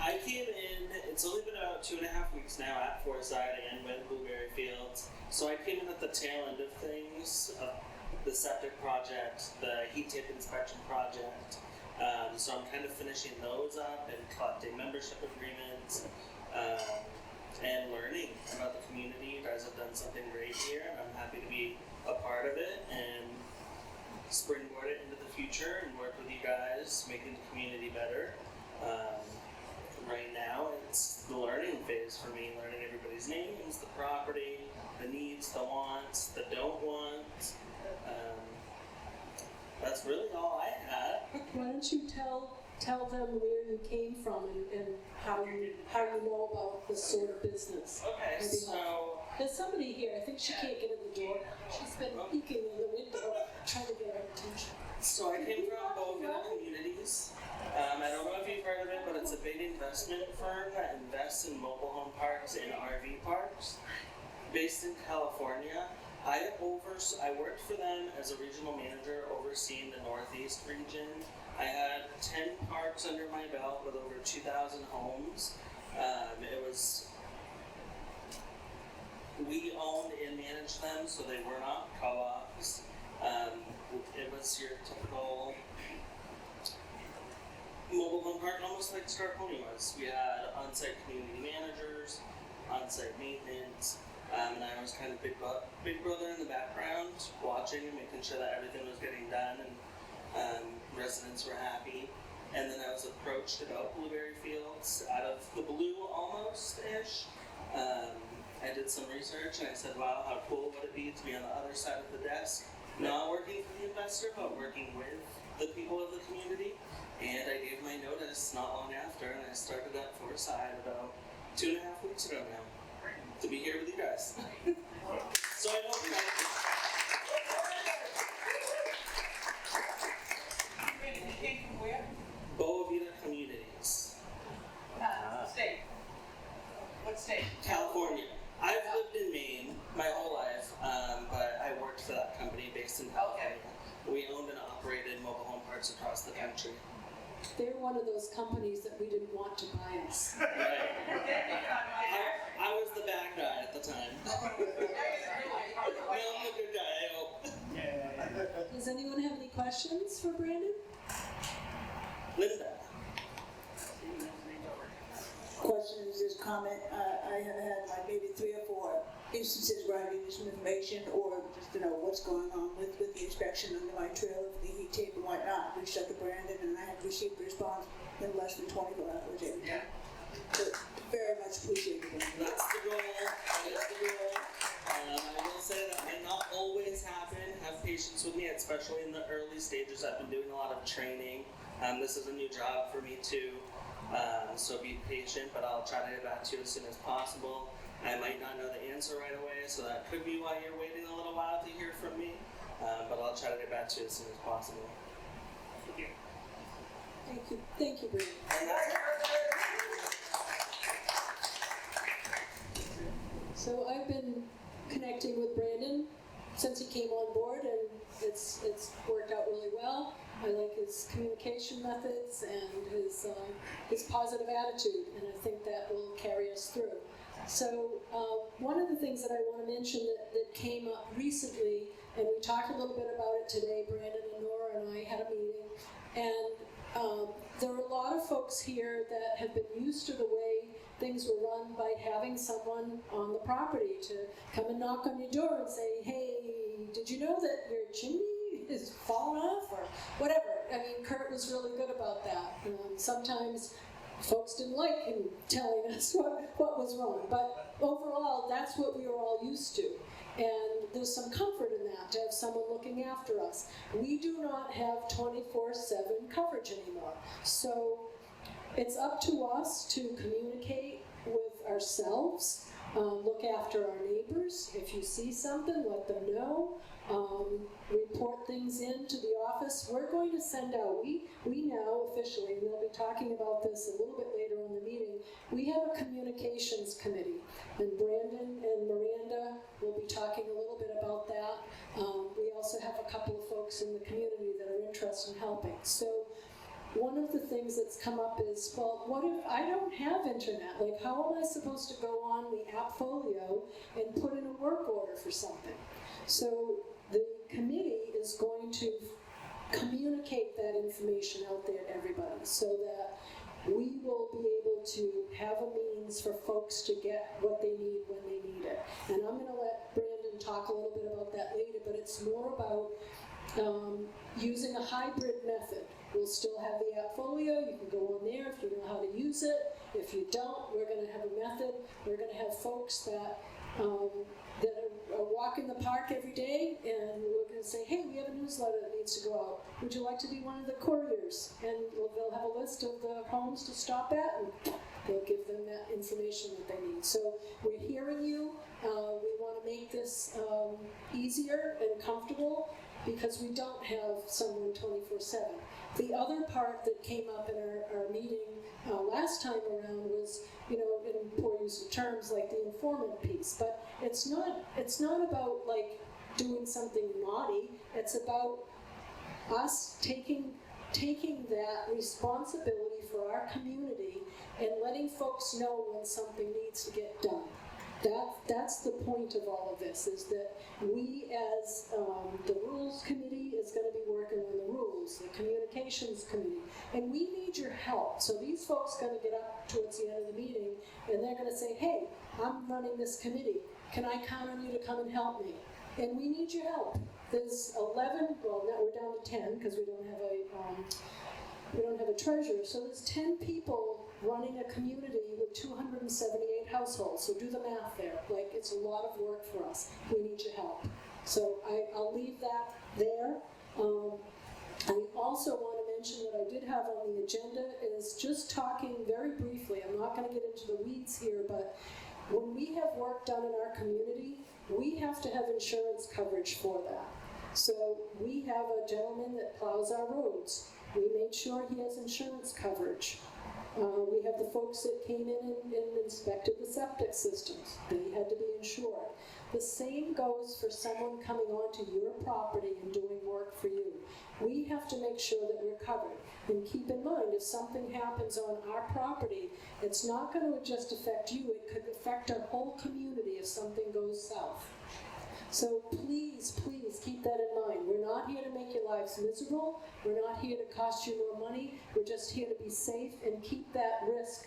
I came in, it's only been about 2.5 weeks now at Forsyth and with Blueberry Fields. So I came in at the tail end of things, the septic project, the heat tape inspection project. So I'm kind of finishing those up and collecting membership agreements and learning about the community. You guys have done something great here, and I'm happy to be a part of it and springboard it into the future and work with you guys, making the community better. Right now, it's the learning phase for me, learning everybody's names, the property, the needs, the wants, the don't wants. That's really all I had. Why don't you tell them where you came from and how you know about this sort of business? Okay, Maybe so there's somebody here. I think she can't get in the door. She's been peeking in the window, trying to get our attention. So I came from Bovina Communities. I don't know if you've heard of it, but it's a big investment firm that invests in mobile home parks and RV parks. Based in California, I worked for them as a regional manager overseeing the Northeast region. I had 10 parks under my belt with over 2,000 homes. We owned and managed them, so they were not co-ops. It was your typical mobile home park, almost like Star Pony was. We had on-site community managers, on-site maintenance, and I was kind of big brother in the background, watching and making sure that everything was getting done and residents were happy. and then I was approached about Blueberry Fields out of the blue almost-ish. I did some research and I said, wow, how cool would it be to be on the other side of the desk, not working for the investor, but working with the people of the community. And I gave my notice not long after, and I started at Foresight about 2.5 weeks ago now, to be here with you guys. So I hope you guys. You came from where? Boa Vida Communities, State. What state? California. I've lived in Maine my whole life, but I worked for that company based in California. We owned and operated mobile home parks across the country. They're one of those companies that we didn't want to buy us. Right. I was the bad guy at the time. No, I'm the good guy, I hope. Does anyone have any questions for Brandon? Linda. Questions, this comment, I have had like maybe 3 or 4 instances where I needed some information or just to know what's going on with the inspection under my trail of the heat tape and whatnot. Reached out to Brandon and I have received a response in less than 24 hours. Yeah. So, very much appreciated. That's the goal. That is the goal. I will say that may not always happen. Have patience with me, especially in the early stages. I've been doing a lot of training. This is a new job for me too. So be patient, but I'll try to get back to you as soon as possible. I might not know the answer right away, so that could be why you're waiting a little while to hear from me. But I'll try to get back to you as soon as possible. Thank you, Brandon. So I've been connecting with Brandon since he came on board, and it's worked out really well. I like his communication methods and his positive attitude, and I think that will carry us through. So one of the things that I want to mention that came up recently, and we talked a little bit about it today, Brandon and Nora and I had a meeting, and there are a lot of folks here that have been used to the way things were run by having someone on the property to come and knock on your door and say, hey, did you know that your chimney is falling off or whatever. I mean, Kurt was really good about that. Sometimes folks didn't like him telling us what was wrong, but overall, that's what we were all used to. And there's some comfort in that, to have someone looking after us. We do not have 24/7 coverage anymore. So it's up to us to communicate with ourselves, look after our neighbors. If you see something, let them know. Report things into the office. We're going to send out, we now officially, and we'll be talking about this a little bit later in the meeting, we have a communications committee, and Brandon and Miranda will be talking a little bit about that. We also have a couple of folks in the community that are interested in helping. So one of the things that's come up is, well, what if I don't have internet? Like, how am I supposed to go on the Appfolio and put in a work order for something? So the committee is going to communicate that information out there to everybody so that we will be able to have a means for folks to get what they need when they need it. And I'm going to let Brandon talk a little bit about that later, but it's more about using a hybrid method. We'll still have the Appfolio. You can go on there if you know how to use it. If you don't, we're going to have a method. We're going to have folks that are walking the park every day, and we're going to say, hey, we have a newsletter that needs to go out. Would you like to be one of the couriers? And they'll have a list of the homes to stop at, and they'll give them that information that they need. So we're hearing you. We want to make this easier and comfortable because we don't have someone 24/7. The other part that came up in our meeting last time around was, in poor use of terms, like the informant piece. But it's not about like doing something naughty. It's about us taking that responsibility for our community and letting folks know when something needs to get done. That's the point of all of this, is that we as the rules committee is going to be working on the rules, the communications committee, and we need your help. So these folks are going to get up towards the end of the meeting and they're going to say, hey, I'm running this committee. Can I count on you to come and help me? And we need your help. There's 11, well now we're down to 10 because we don't have we don't have a treasurer. So there's 10 people running a community with 278 households. So do the math there. Like, it's a lot of work for us. We need your help. So I'll leave that there. I also want to mention that I did have on the agenda is just talking very briefly. I'm not going to get into the weeds here, but when we have work done in our community, we have to have insurance coverage for that. So we have a gentleman that plows our roads. We made sure he has insurance coverage. We have the folks that came in and inspected the septic systems. They had to be insured. The same goes for someone coming onto your property and doing work for you. We have to make sure that we're covered. And keep in mind, if something happens on our property, it's not going to just affect you, it could affect our whole community if something goes south. So please, please keep that in mind. We're not here to make your lives miserable. We're not here to cost you more money. We're just here to be safe and keep that risk.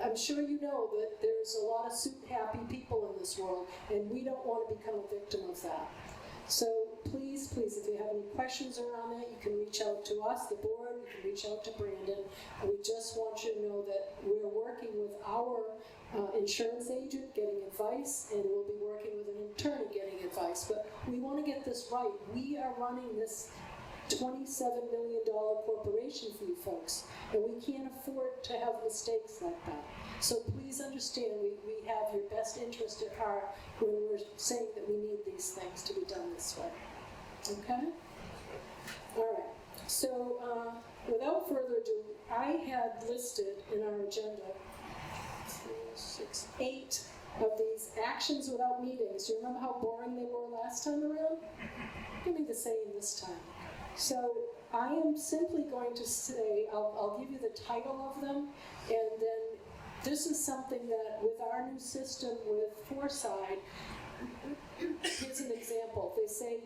I'm sure you know that there's a lot of suit-happy people in this world, and we don't want to become a victim of that. So please, please, if you have any questions around that, you can reach out to us, the board, you can reach out to Brandon. We just want you to know that we're working with our insurance agent, getting advice, and we'll be working with an attorney getting advice. But we want to get this right. We are running this $27 million corporation for you folks, and we can't afford to have mistakes like that. So please understand, we have your best interest at heart when we're saying that we need these things to be done this way. Okay? All right. So without further ado, I had listed in our agenda 8 of these actions without meetings. Do you remember how boring they were last time around? Give me the same this time. So I am simply going to say, I'll give you the title of them, and then this is something that with our new system with Foreside, here's an example. They say,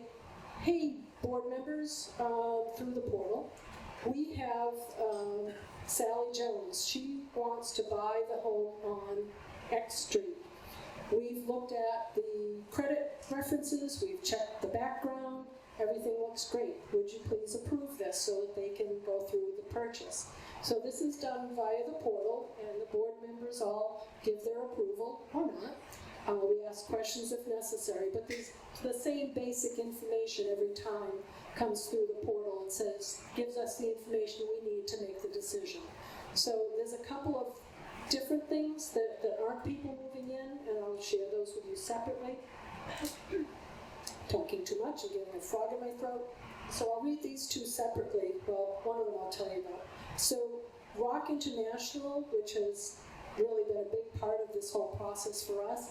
hey, board members, through the portal, we have Sally Jones. She wants to buy the home on X Street. We've looked at the credit references, we've checked the background, everything looks great. Would you please approve this so that they can go through the purchase? So this is done via the portal, and the board members all give their approval or not. We ask questions if necessary, but the same basic information every time comes through the portal. It says, gives us the information we need to make the decision. So there's a couple of different things that aren't people moving in, and I'll share those with you separately. Talking too much and getting a frog in my throat. So I'll read these two separately. Well, one of them I'll tell you about. So Rock International, which has really been a big part of this whole process for us,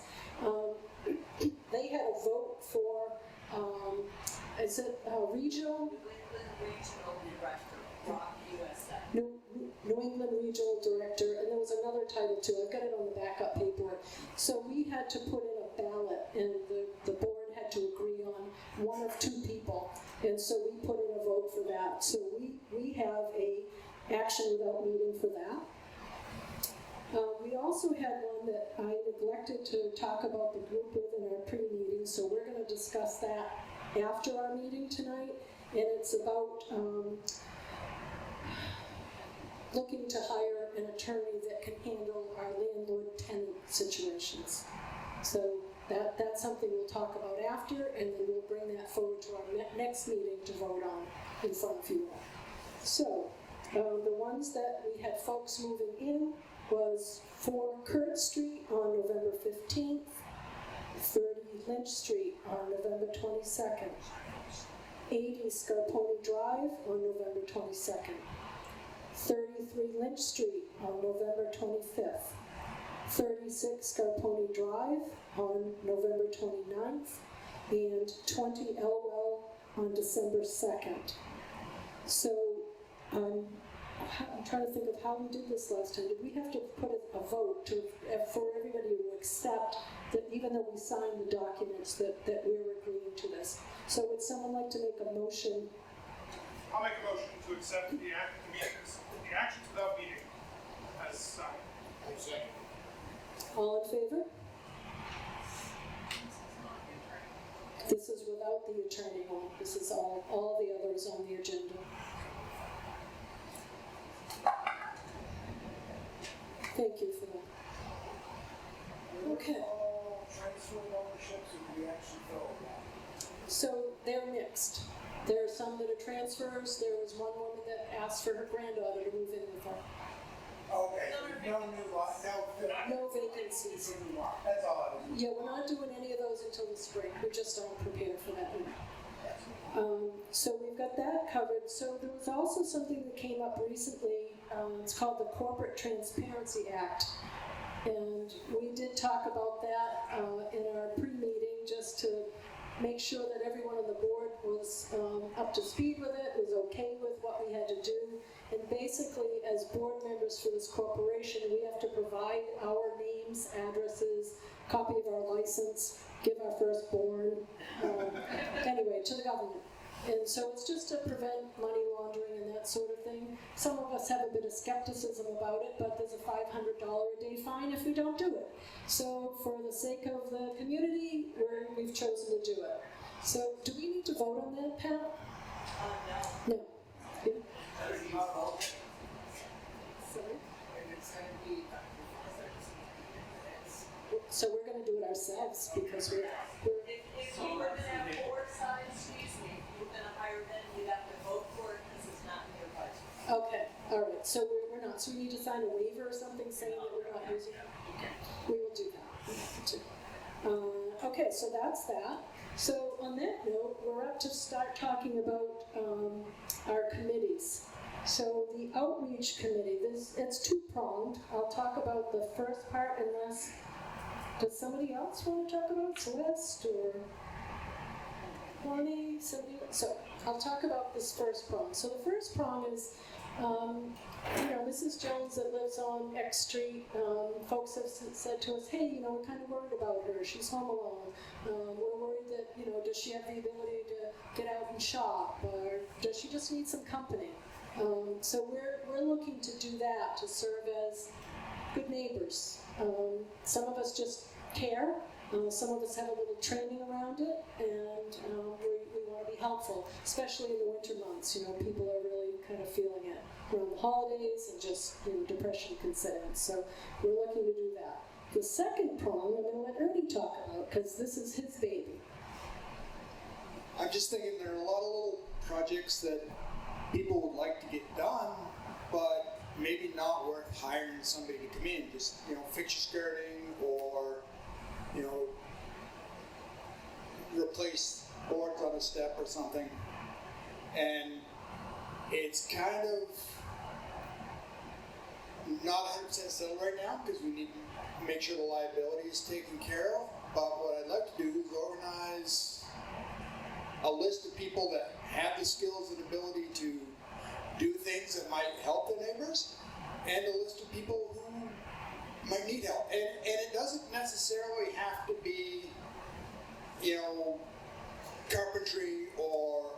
they had a vote for, is it regional? New England Regional Director, Rock USA. New England Regional Director, and there was another title too. I've got it on the backup paperwork. So we had to put in a ballot, and the board had to agree on one of 2 people, and so we put in a vote for that. So we have a action without meeting for that. We also had one that I neglected to talk about the group with in our pre-meeting, so we're going to discuss that after our meeting tonight, and it's about looking to hire an attorney that can handle our landlord-tenant situations. So that's something we'll talk about after, and then we'll bring that forward to our next meeting to vote on in front of you all. So the ones that we had folks moving in was 4 Kurt Street on November 15th, 30 Lynch Street on November 22nd, 80 Scarponi Drive on November 22nd, 33 Lynch Street on November 25th, 36 Scarponi Drive on November 29th, and 20 Elwell on December 2nd. So I'm trying to think of how we did this last time. Did we have to put a vote for everybody to accept that even though we signed the documents that we're agreeing to this? So would someone like to make a motion? I'll make a motion to accept the actions without meeting as signed. All in favor? This is without the attorney one. This is all the others on the agenda. Thank you for that. Okay. So they're mixed. There are some that are transfers. There was one woman that asked for her granddaughter to move in with her. Okay, no No vacancies. That's all I was. Yeah, we're not doing any of those until the spring. We just aren't prepared for that yet. So we've got that covered. So there was also something that came up recently. It's called the Corporate Transparency Act. And we did talk about that in our pre-meeting, just to make sure that everyone on the board was up to speed with it, was okay with what we had to do. And basically, as board members for this corporation, we have to provide our names, addresses, copy of our license, give our firstborn, anyway, to the government. And so it's just to prevent money laundering and that sort of thing. Some of us have a bit of skepticism about it, but there's a $500 a day fine if we don't do it. So for the sake of the community, we've chosen to do it. So do we need to vote on that, Pat? No. Yeah. Sorry? So we're going to do it ourselves because we're If you were gonna have board size, excuse me, if you were gonna hire them, you'd have to vote for it because it's not in your budget. okay, all right, so we're not, so we need to sign a waiver or something saying that we're not using it? Okay, we will do that. We have to. Okay, so that's that. So on that note, we're up to start talking about our committees. So the outreach committee, it's two-pronged. I'll talk about the first part unless, does somebody else want to talk about Celeste or Bonnie? Somebody? So I'll talk about this first prong. So the first prong is, Mrs. Jones that lives on X Street, folks have said to us, hey, we're kind of worried about her. She's home alone. We're worried that, does she have the ability to get out and shop? Or does she just need some company? So we're looking to do that, to serve as good neighbors. Some of us just care. Some of us have a little training around it, and we want to be helpful, especially in the winter months. People are really kind of feeling it around the holidays, and just depression can set in. So we're looking to do that. The second prong, I'm going to let Ernie talk about, because this is his baby. I'm just thinking there are a lot of little projects that people would like to get done, but maybe not worth hiring somebody to come in. Just, fix your skirting or, replace boards on a step or something. And it's kind of not 100% settled right now because we need to make sure the liability is taken care of. But what I'd like to do is organize a list of people that have the skills and ability to do things that might help their neighbors, and a list of people who might need help. And it doesn't necessarily have to be, carpentry or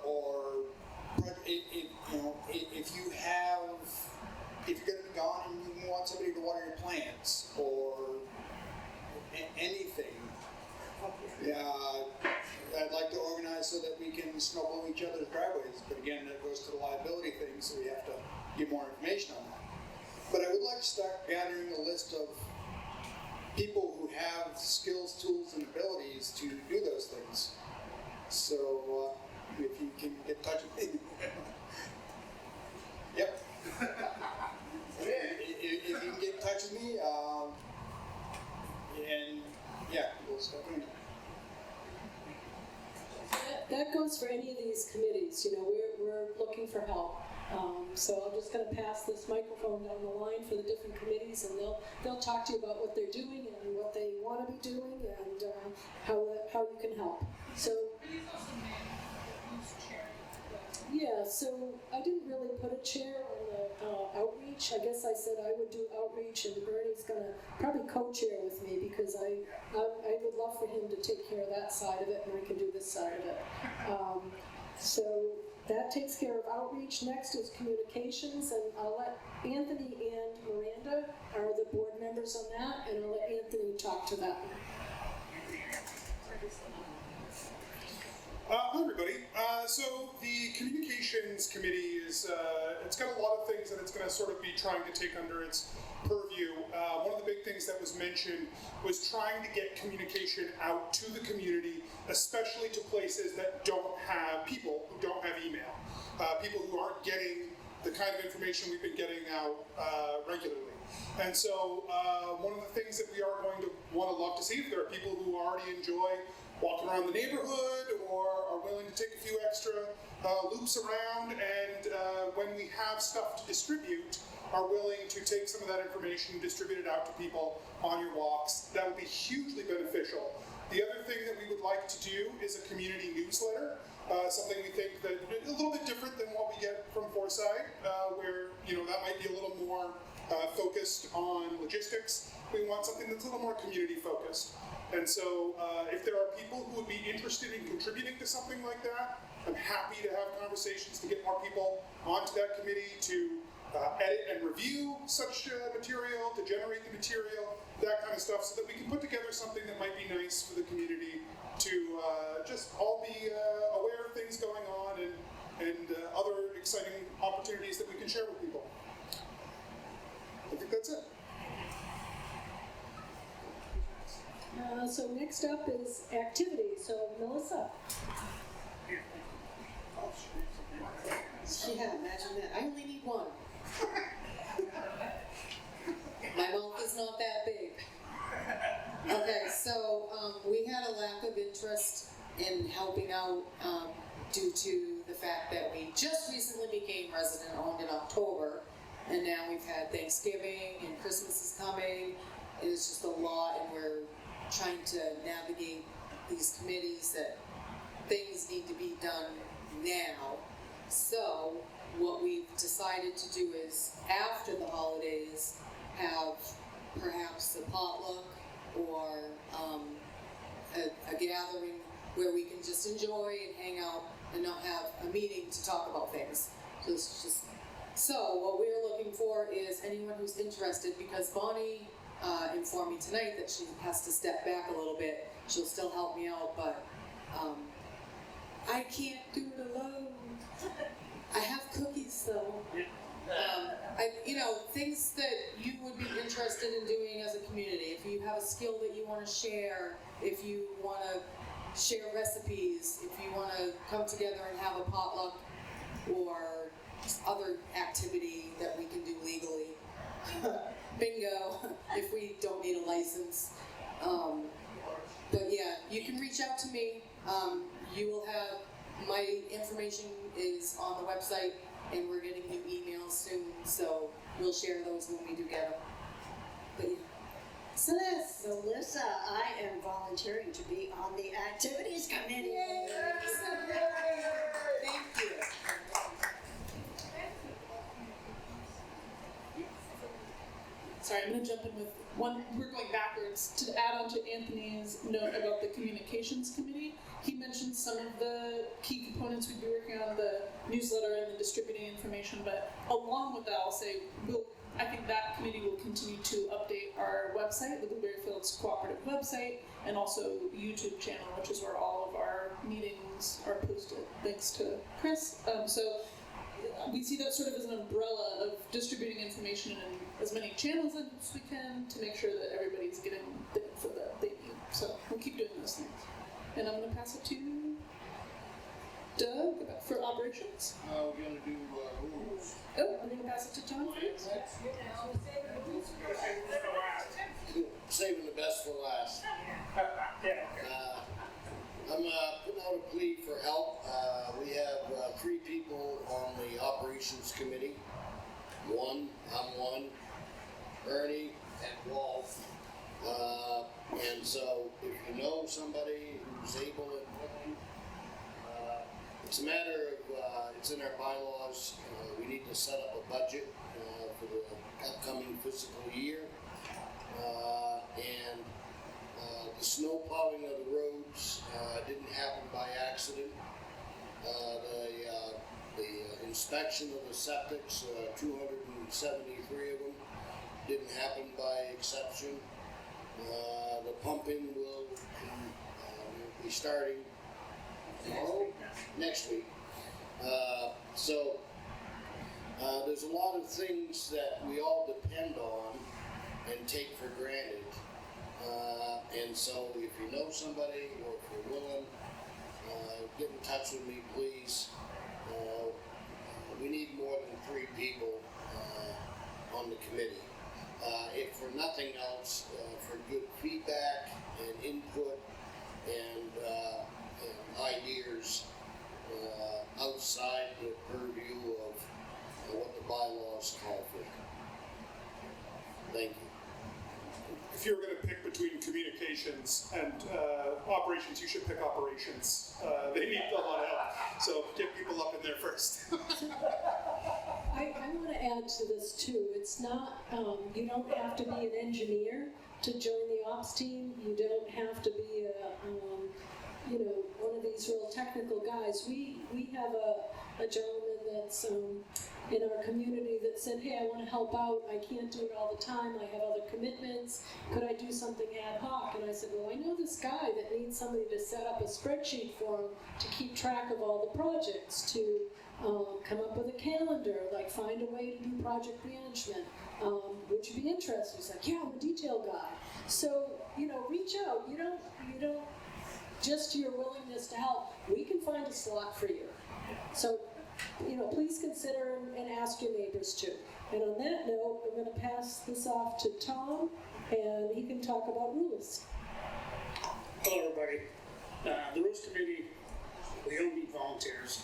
if you're going to be gone and you want somebody to water your plants or anything. I'd like to organize so that we can snowball each other's driveways, but again, that goes to the liability thing, so we have to get more information on that. But I would like to start gathering a list of people who have skills, tools, and abilities to do those things. So if you can get in touch with me. Yep. If you can get in touch with me, and yeah, we'll start doing it. That goes for any of these committees. We're looking for help. So I'm just going to pass this microphone down the line for the different committees, and they'll talk to you about what they're doing and what they want to be doing and how you can help. So yeah, so I didn't really put a chair on the outreach. I guess I said I would do outreach, and Bernie's going to probably co-chair with me because I would love for him to take care of that side of it, and I can do this side of it. So that takes care of outreach. Next is communications, and I'll let Anthony and Miranda are the board members on that, and I'll let Anthony talk to that one. Hi everybody. So the communications committee is, it's got a lot of things that it's going to sort of be trying to take under its purview. things that was mentioned was trying to get communication out to the community, especially to places that don't have people who don't have email, people who aren't getting the kind of information we've been getting out regularly. And so one of the things that we are going to want to love to see, if there are people who already enjoy walking around the neighborhood or are willing to take a few extra loops around, and when we have stuff to distribute, are willing to take some of that information and distribute it out to people on your walks, that would be hugely beneficial. The other thing that we would like to do is a community newsletter, something we think that a little bit different than what we get from Foresight, where that might be a little more focused on logistics. We want something that's a little more community focused. And so if there are people who would be interested in contributing to something like that, I'm happy to have conversations to get more people onto that committee to edit and review such material, to generate the material, that kind of stuff, so that we can put together something that might be nice for the community to just all be aware of things going on and other exciting opportunities that we can share with people. I think that's it. So next up is activity. So Melissa. Yeah, imagine that. I only need one. My mouth is not that big. Okay, so we had a lack of interest in helping out due to the fact that we just recently became resident-owned in October, and now we've had Thanksgiving and Christmas is coming. It is just a lot, and we're trying to navigate these committees that things need to be done now. So what we've decided to do is, after the holidays, have perhaps a potluck or a gathering where we can just enjoy and hang out and not have a meeting to talk about things. So what we're looking for is anyone who's interested, because Bonnie informed me tonight that she has to step back a little bit. She'll still help me out, but I can't do it alone. I have cookies though. Things that you would be interested in doing as a community. If you have a skill that you want to share, if you want to share recipes, if you want to come together and have a potluck or other activity that we can do legally. Bingo, if we don't need a license. But yeah, you can reach out to me. You will have, my information is on the website, and we're getting new emails soon, so we'll share those when we do get them. But yeah. Celeste. Melissa, I am volunteering to be on the activities committee. Yay! Thank you. Sorry, I'm going to jump in with one. We're going backwards to add on to Anthony's note about the communications committee. He mentioned some of the key components we'd be working on, the newsletter and the distributing information. But along with that, I'll say I think that committee will continue to update our website, the Blueberry Fields Cooperative website, and also YouTube channel, which is where all of our meetings are posted. Thanks to Chris. So we see that sort of as an umbrella of distributing information in as many channels as we can to make sure that everybody's getting the info that they need. So we'll keep doing those things. And I'm going to pass it to Doug for operations. We're going to do rules. Oh, I'm going to pass it to John first. Saving the best for last. I'm putting out a plea for help. We have 3 people on the operations committee. I'm one, Ernie, and Walt. And so if you know somebody who's able and willing, it's a matter of, it's in our bylaws, we need to set up a budget for the upcoming fiscal year. And the snow plowing of the roads didn't happen by accident. The inspection of the septics, 273 of them, didn't happen by exception. The pumping will be starting tomorrow, next week. So there's a lot of things that we all depend on and take for granted. And so if you know somebody or if you're willing, get in touch with me, please. We need more than 3 people on the committee. If for nothing else, for good feedback and input and ideas outside the purview of what the bylaws call for. Thank you. If you were going to pick between communications and operations, you should pick operations. They need a lot of help. So get people up in there first. I want to add to this too. It's not, you don't have to be an engineer to join the ops team. You don't have to be one of these real technical guys. We have a gentleman that's in our community that said, hey, I want to help out. I can't do it all the time. I have other commitments. Could I do something ad hoc? And I said, well, I know this guy that needs somebody to set up a spreadsheet for him to keep track of all the projects, to come up with a calendar, like find a way to do project management. Would you be interested? He's like, yeah, I'm a detail guy. So, reach out. You don't just your willingness to help. We can find a slot for you. So, please consider and ask your neighbors too. And on that note, I'm going to pass this off to Tom, and he can talk about rules. Hello, everybody. The Rules Committee, we don't need volunteers.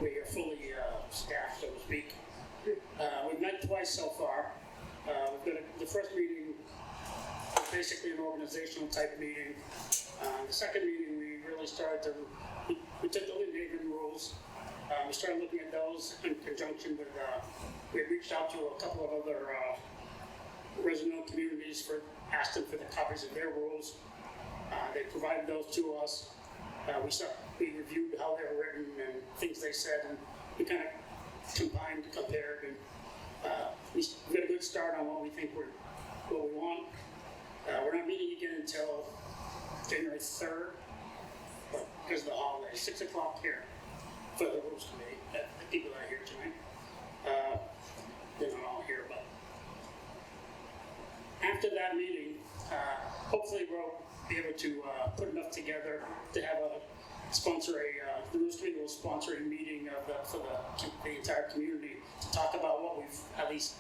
We are fully staffed, so to speak. We've met twice so far. We've got the first meeting was basically an organizational type meeting. The second meeting, we really started to, we took the Lynn Haven rules. We started looking at those in conjunction with, we had reached out to a couple of other resident communities asked them for the copies of their rules. They provided those to us. We reviewed how they were written and things they said, and we kind of combined, compared, and we got a good start on what we think what we want. We're not meeting again until January 3rd, but because of the holiday, 6 o'clock here for the Rules Committee. The people that are here tonight, they're not all here, but after that meeting, hopefully we'll be able to put enough together to have the Rules Committee will sponsor a meeting for the entire community to talk about what we've at least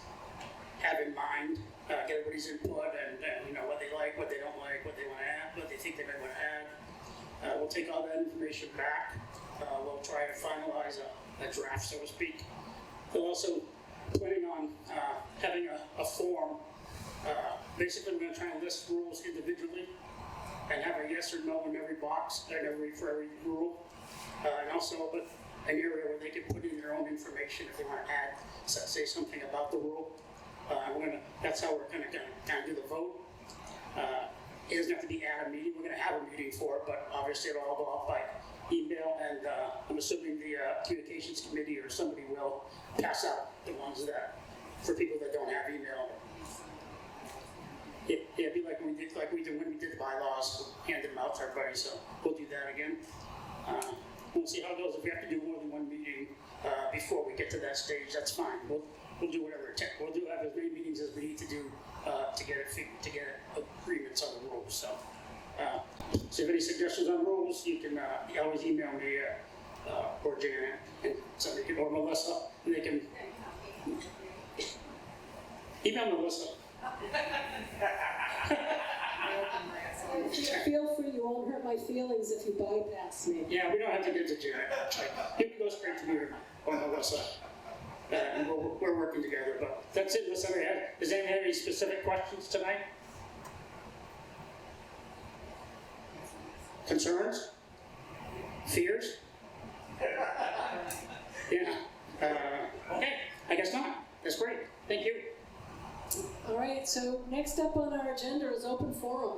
have in mind, get everybody's input and what they like, what they don't like, what they want to add, what they think they might want to add. We'll take all that information back. We'll try to finalize a draft, so to speak. We're also planning on having a form. Basically, we're going to try and list rules individually and have a yes or no in every box and for every rule. And also an area where they can put in their own information if they want to add, say something about the rule. That's how we're going to kind of do the vote. It doesn't have to be at a meeting. We're going to have a meeting for it, but obviously it'll all go out by email, and I'm assuming the communications committee or somebody will pass out the ones that, for people that don't have email. It'd be like we did when we did the bylaws, hand them out to everybody, so we'll do that again. We'll see how it goes. If we have to do more than one meeting before we get to that stage, that's fine. We'll do whatever it takes. We'll have as many meetings as we need to do to get agreements on the rules. So if you have any suggestions on rules, you can always email me or Janet and somebody can, or Melissa, and they can email Melissa. Feel free, you won't hurt my feelings if you bypass me. Yeah, we don't have to get to Janet. You can go straight to me or Melissa. And we're working together, but that's it. Does anyone have any specific questions tonight? Concerns? Fears? Yeah. Okay, I guess not. That's great. Thank you. All right, so next up on our agenda is open forum.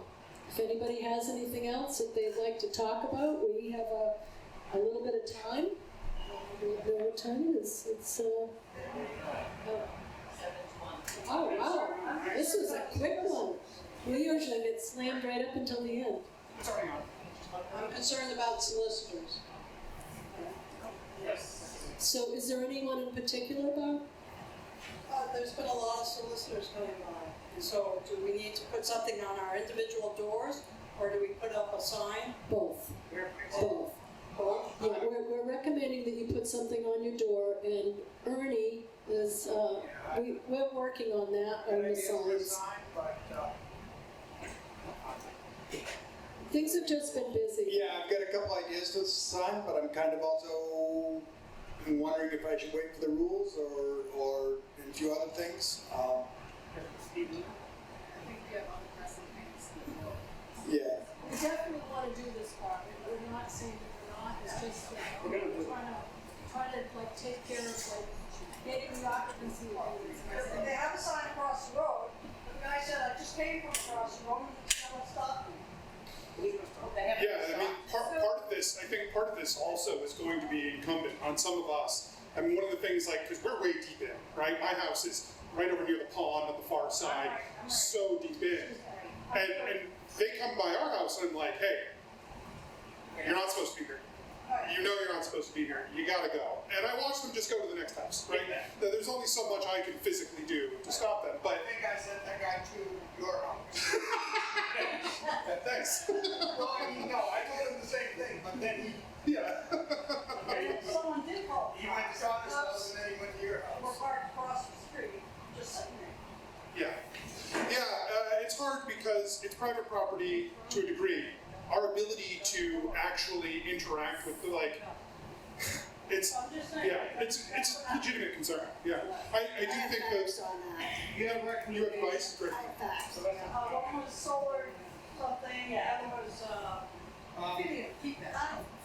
If anybody has anything else that they'd like to talk about, we have a little bit of time. We know what time it is. It's oh wow, this was a quick one. We usually get slammed right up until the end. I'm concerned about solicitors. So is there anyone in particular, Bob? There's been a lot of solicitors coming by. And so do we need to put something on our individual doors, or do we put up a sign? Both. Both. Both? Yeah, we're recommending that you put something on your door, and Ernie is, we're working on that, on the signs. Things have just been busy. Yeah, I've got a couple ideas for the sign, but I'm kind of also wondering if I should wait for the rules or a few other things. Yeah. We definitely want to do this part. We're not saying that we're not, it's just that we're trying to like take care of like getting the occupancy of these. If they have a sign across the road, the guy said, I just came from across the road, and someone stopped me. Yeah, I mean, part of this, I think part of this also is going to be incumbent on some of us. I mean, one of the things, like, because we're way deep in, right? My house is right over near the pond on the far side, so deep in. And they come by our house and I'm like, hey, you're not supposed to be here. You know you're not supposed to be here. You gotta go. And I watch them just go to the next house, right? There's only so much I can physically do to stop them, but... I think I sent that guy to your house. Thanks. Well, I mean, no, I told him the same thing, but then he... Yeah. Someone did call. He went to Shonda's house and then he went to your We're house. parked across the street, just sitting there. Yeah, it's hard because it's private property to a degree. Our ability to actually interact with the, like, it's, yeah, it's a legitimate concern, yeah. I do think that, you have advice, great. One was solar something, the other was, video, keep it.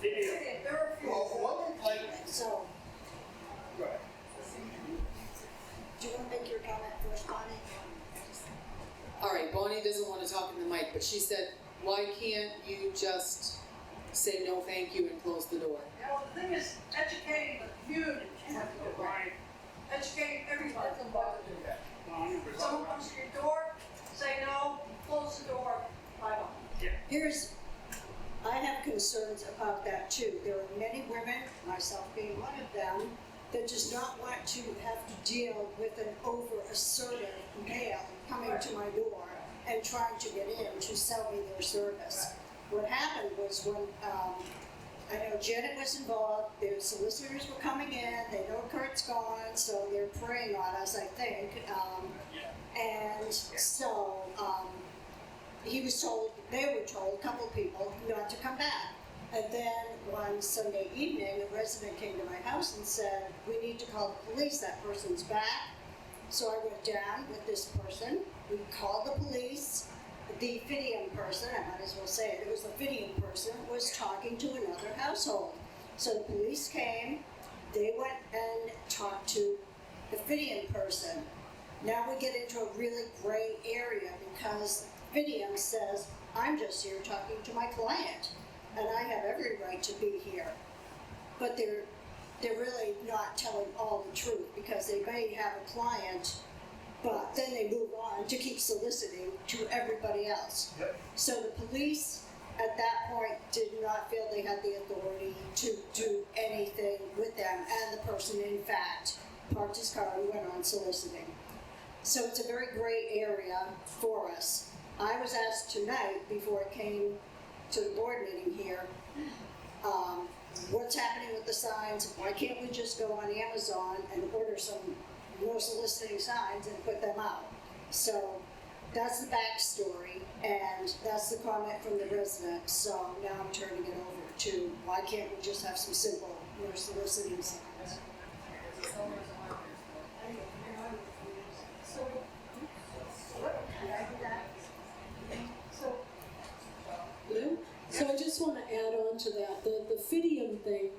Video, there were a few. Well, like, So, go ahead. do you want to make your comment first, Bonnie? All right, Bonnie doesn't want to talk in the mic, but she said, why can't you just say no thank you and close the door? Yeah, well, the thing is, educating the community, educating everybody. If someone comes to your door, say no, close the door, bye bye. Here's, I have concerns about that too. There are many women, myself being one of them, that does not want to have to deal with an over-assertive male coming to my door and trying to get in to sell me their service. What happened was when, I know Janet was involved, their solicitors were coming in, they know Kurt's gone, so they're preying on us, I think. And so, he was told, they were told, a couple of people, not to come back. And then one Sunday evening, a resident came to my house and said, we need to call the police, that person's back. So I went down with this person, we called the police. The Fidium person, I might as well say it was the Fidium person, was talking to another household. So the police came, they went and talked to the Fidium person. Now we get into a really gray area because Fidium says, I'm just here talking to my client, and I have every right to be here. But they're really not telling all the truth because they may have a client, but then they move on to keep soliciting to everybody else. Yep. So the police at that point did not feel they had the authority to do anything with them, and the person in fact parked his car and went on soliciting. So it's a very gray area for us. I was asked tonight, before I came to the board meeting here, what's happening with the signs? Why can't we just go on Amazon and order some more soliciting signs and put them out? So that's the backstory, and that's the comment from the resident. So now I'm turning it over to, why can't we just have some simple more soliciting signs? So I just want to add on to that. The Fidium thing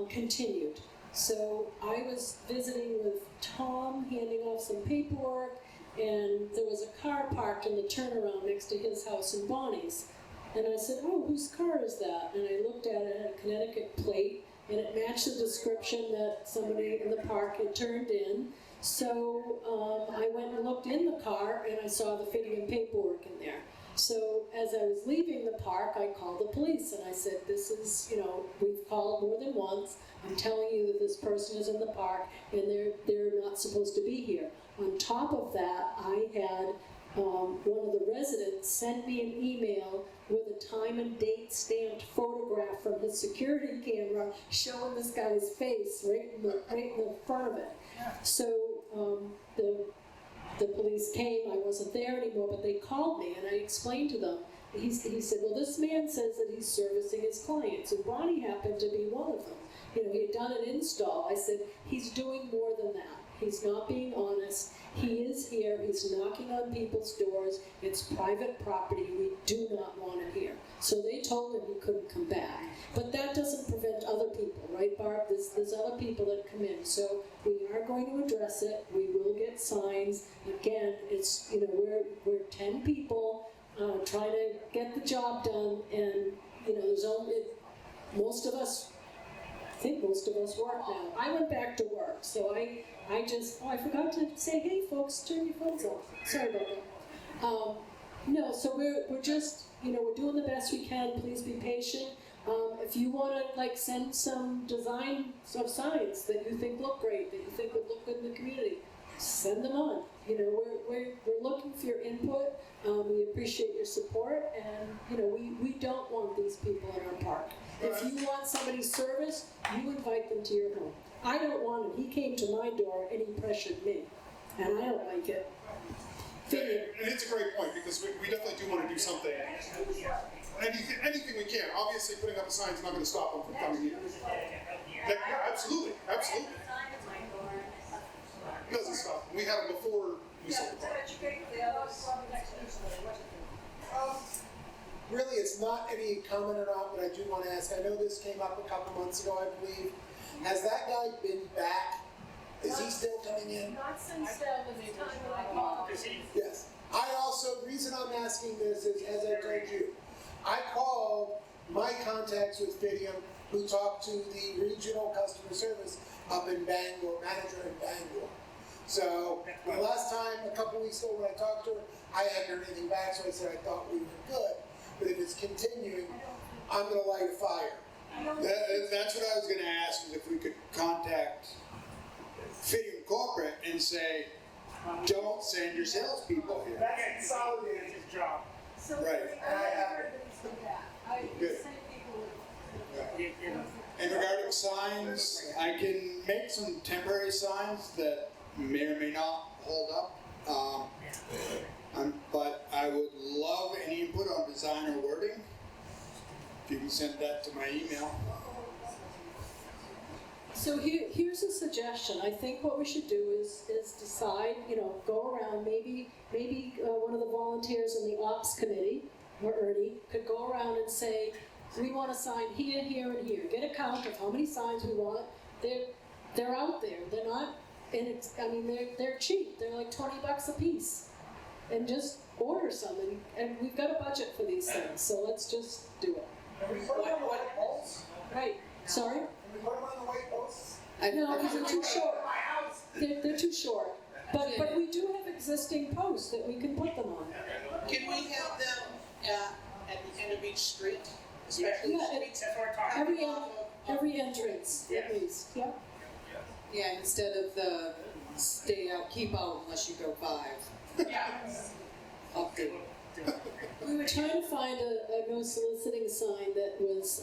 continued. So I was visiting with Tom, handing off some paperwork, and there was a car parked in the turnaround next to his house in Bonnie's. And I said, oh, whose car is that? And I looked at it, it had a Connecticut plate, and it matched the description that somebody in the park had turned in. So I went and looked in the car, and I saw the Fidium paperwork in there. So as I was leaving the park, I called the police, and I said, this is, we've called more than once. I'm telling you that this person is in the park, and they're not supposed to be here. On top of that, I had one of the residents sent me an email with a time and date stamped photograph from his security camera showing this guy's face right in the front of it. So the police came. I wasn't there anymore, but they called me, and I explained to them. He said, well, this man says that he's servicing his clients, and Ronnie happened to be one of them. You know, he had done an install. I said, he's doing more than that. He's not being honest. He is here. He's knocking on people's doors. It's private property. We do not want him here. So they told him he couldn't come back. But that doesn't prevent other people, right, Barb? There's other people that come in. So we are going to address it. We will get signs. Again, it's, you know, we're 10 people trying to get the job done, and, you know, there's only, most of us, I think most of us work now. I went back to work, so I forgot to say, hey folks, turn your phones off. Sorry about that. No, so we're just, you know, we're doing the best we can. Please be patient. If you want to like send some design of signs that you think look great, that you think would look good in the community, send them on. You know, we're looking for your input. We appreciate your support, and you know, we don't want these people in our park. If you want somebody's service, you invite them to your home. I don't want him. He came to my door and he pressured me, and I don't like it. And it's a great point, because we definitely do want to do something. Anything we can. Obviously, putting up a sign is not going to stop them from coming here. Yeah, absolutely, absolutely. It doesn't stop. We had them before we sold the park. Really, it's not any comment or not, but I do want to ask. I know this came up a couple months ago, I believe. Has that guy been back? Is he still coming in? Not since the time when I called. Yes. I also, the reason I'm asking this is, as I told you, I called my contacts with Fidium, who talked to the regional customer service up in Bangor, manager in Bangor. So the last time, a couple weeks ago when I talked to her, I hadn't heard anything back, so I said I thought we were good. But if it's continuing, I'm going to light a fire. That's what I was going to ask, is if we could contact Fidium Corporate and say, don't send your salespeople here. That consolidated his job. So Right. I heard that he's done that. Good. Same people. And regarding signs, I can make some temporary signs that may or may not hold up. But I would love any input on design or wording. If you can send that to my email. So here's a suggestion. I think what we should do is decide, you know, go around, maybe one of the volunteers in the ops committee, or Ernie, could go around and say, we want a sign here, here, and here. Get a count of how many signs we want. They're out there. They're not, and it's, I mean, they're cheap. They're like $20 a piece. And just order some, and we've got a budget for these things, so let's just do it. Can we put them on the white posts? Right. Sorry? Can we put them on the white posts? No, because they're too short. They're too short. But we do have existing posts that we can put them on. Can we have them at the end of each street? Especially Yeah, every entrance, at least, yeah. Yeah, instead of the stay out, keep out unless you go 5. Okay. We were trying to find a no soliciting sign that was,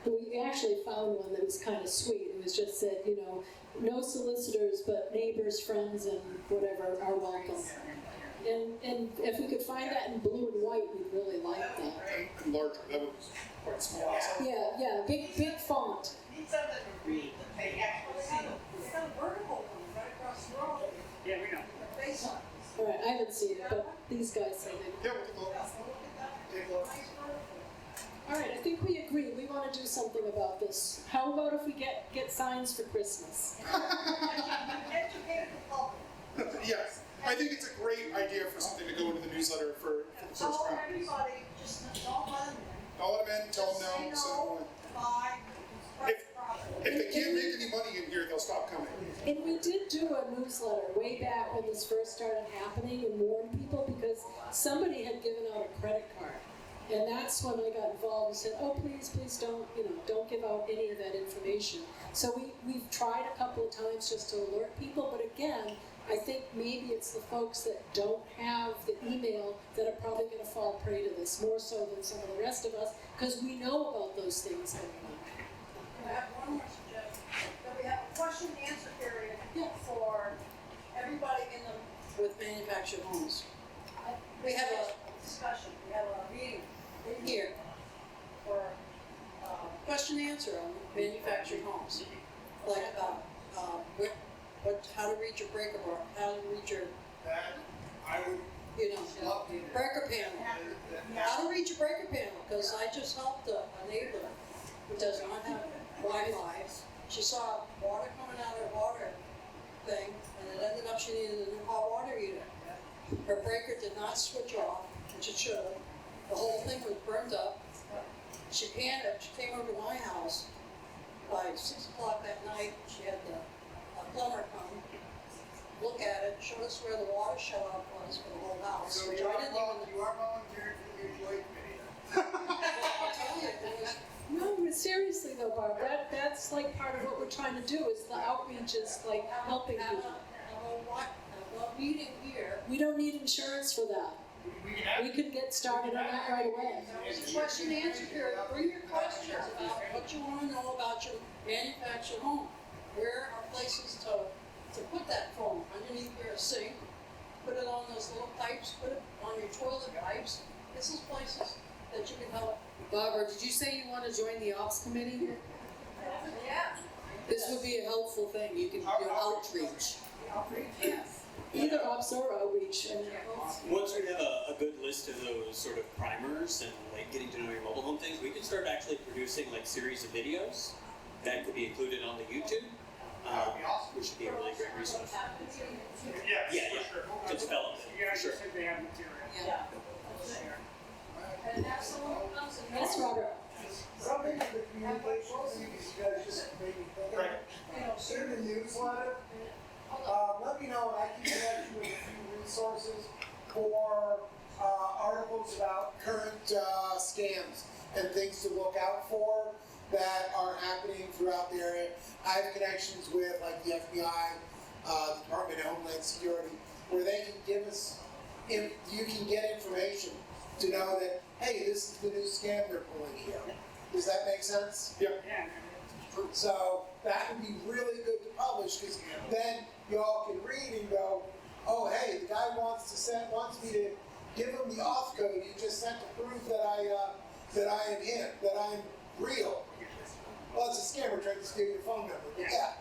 we actually found one that was kind of sweet. It was just said, you know, no solicitors, but neighbors, friends, and whatever are welcome. And if we could find that in blue and white, we'd really like that. And larger, that was quite small. Yeah, big font. Need something to read that they actually see. It's got a vertical one right across the road. Yeah, we know. The face on. All right, I haven't seen it, but these guys say they. Yeah, we'll take a look. All right, I think we agree. We want to do something about this. How about if we get signs for Christmas? Educate the public. Yes, I think it's a great idea for something to go into the newsletter for the first Tell round. everybody, just don't let them in. Don't let them in, tell them no. Say So no, buy, if they can't make any money in here, they'll stop coming. And we did do a newsletter way back when this first started happening and warned people because somebody had given out a credit card. And that's when I got involved and said, oh, please don't, don't give out any of that information. So we've tried a couple of times just to alert people, but again, I think maybe it's the folks that don't have the email that are probably gonna fall prey to this, more so than some of the rest of us, because we know about those things going on. I have one more suggestion, that we have a question and answer period for everybody in the, With manufactured homes. we have a discussion, we have a meeting in here for, Question and answer on manufactured homes. Like about, how to read your breaker bar, how to read your, That, I would you know, love to. breaker panel. How to read your breaker panel, because I just helped a neighbor who does not have Wi-Fi. She saw water coming out of her water thing, and it ended up she needed a new hot water heater. Her breaker did not switch off, which it should have. The whole thing was burnt up. She panicked. She came over to my house by 6 o'clock that night. She had a plumber come, look at it, show us where the water shut-off was for the whole house. So which you I are didn't even. you are volunteering for the mutual aid committee. I'll tell you, it was No, but seriously though, Barb, that's like part of what we're trying to do, is the outreach is like helping have people. a meeting here. We don't need insurance for that. We can get started on that right away. It's a question and answer period. Bring your questions about what you want to know about your manufactured home. Where are places to put that foam? Underneath your sink, put it on those little pipes, put it on your toilet pipes. This is places that you can help. Barbara, did you say you want to join the ops committee here? yeah, This would be a helpful thing. You can do outreach. Either ops or outreach. And Once we have a good list of those sort of primers and like getting to know your mobile home things, we can start actually producing like series of videos that could be included on the YouTube, which would be a really great resource. Yes, Yeah, for sure. To develop it, Yeah, for sure. you said they have material. yeah. And that's someone who comes and. Yes, Robert. Something in the communications, you guys just made me think of, Right. in the newsletter, let me know, and I can connect you with a few resources for articles about current scams and things to look out for that are happening throughout the area. I have connections with like the FBI, Department of Homeland Security, where they can give us, you can get information to know that, hey, this is the new scam they're pulling here. Does that make sense? Yeah. So that would be really good to publish, because then y'all can read and go, oh, hey, the guy wants me to give him the auth code you just sent to prove that I am him, that I'm real. Well, it's a scammer trying to steal your phone number, but yeah,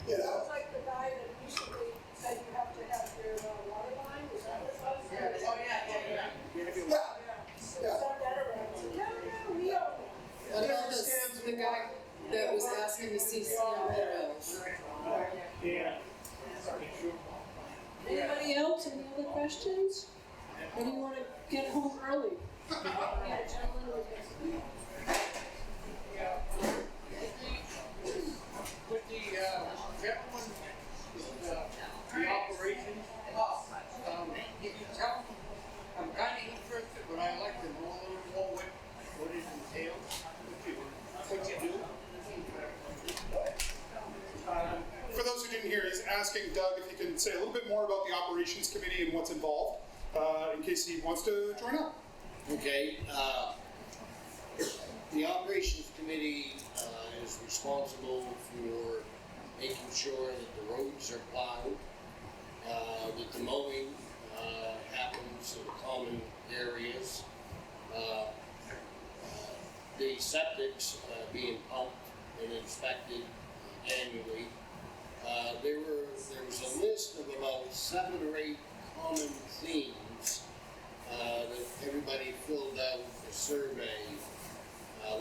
you know. It's like the guy that recently said you have to have your water line, is that what it was? Oh, yeah. Sent that around. No, we don't. What about the guy that was asking to see CRO? Yeah. Anybody else? Any other questions? Or do you want to get home early? Yeah, gentlemen, With the gentleman, the operation, you can tell me, I'm kind of interested, but I'd like to know a little more what it entails, what you do. For those who didn't hear, he's asking Doug if he can say a little bit more about the operations committee and what's involved, in case he wants to join up. Okay, the operations committee is responsible for making sure that the roads are plowed, that the mowing happens in the common areas, the septics being pumped and inspected annually. There was a list of about 7 or 8 common themes that everybody filled out a survey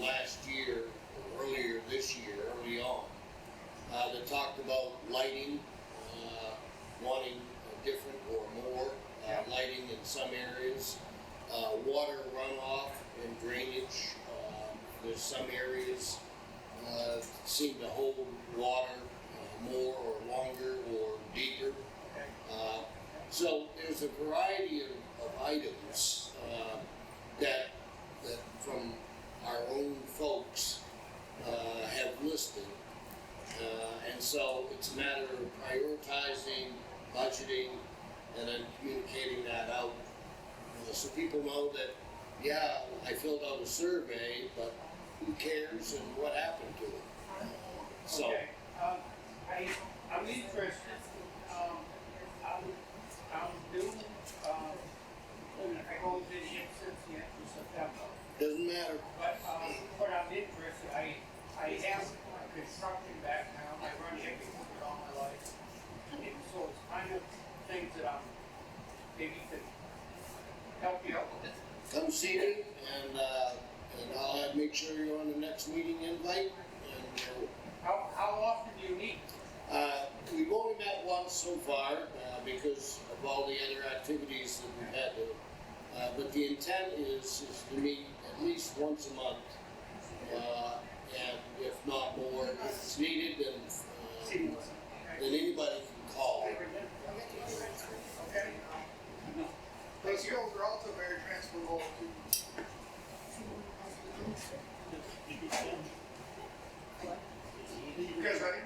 last year, or earlier this year, early on, that talked about lighting, wanting different or more lighting in some areas, water runoff and drainage. There's some areas seem to hold water more or longer or deeper. So there's a variety of items that from our own folks have listed. And so it's a matter of prioritizing, budgeting, budgeting, and then communicating that out. So people know that, yeah, I filled out a survey, but who cares and what happened to it? So. Okay, I'm interested, I'm due, I go to the instance the end of September. Doesn't matter. But I'm interested, I have a construction background, I run everything all my life. And so it's kind of things that maybe could help you out with it. Come see me, and I'll make sure you're on the next meeting invite. And how often do you meet? we've only met once so far because of all the other activities that we've had to. But the intent is to meet at least once a month, and if not more, if it's needed, then anybody can call. Okay. Those skills are also very transferable to. You guys ready?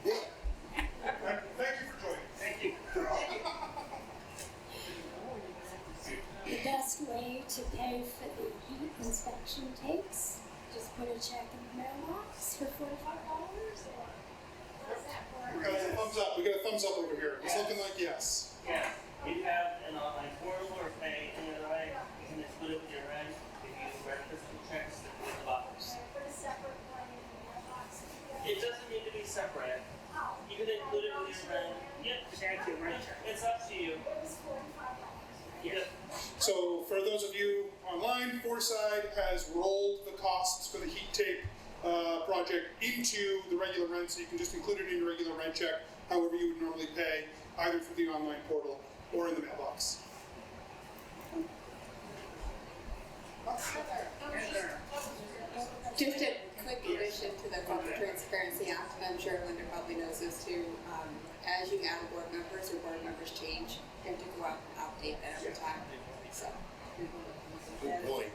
Yeah. Thank you for joining. Thank you. The best way to pay for the heat inspection takes, just put a check in the mailbox for $45 or how's that We work? got a thumbs up. We got a thumbs up over here. It's looking like yes. Yeah, we have an online portal or pay any other way. You can split it with your rent. If you breakfast and checks in the box. Put a separate one in the mailbox. It doesn't need to be separate. Oh. You can include it with your rent. Yep, exactly, right. It's up to you. It was $45. Yep. So for those of you online, Foreside has rolled the costs for the heat tape project into the regular rent, so you can just include it in your regular rent check, however you would normally pay, either through the online portal or in the mailbox. Just a quick addition to the Corporate Transparency Act, and I'm sure Linda probably knows this too. As you add board members or board members change, you have to go out and update that every time. So. Good point.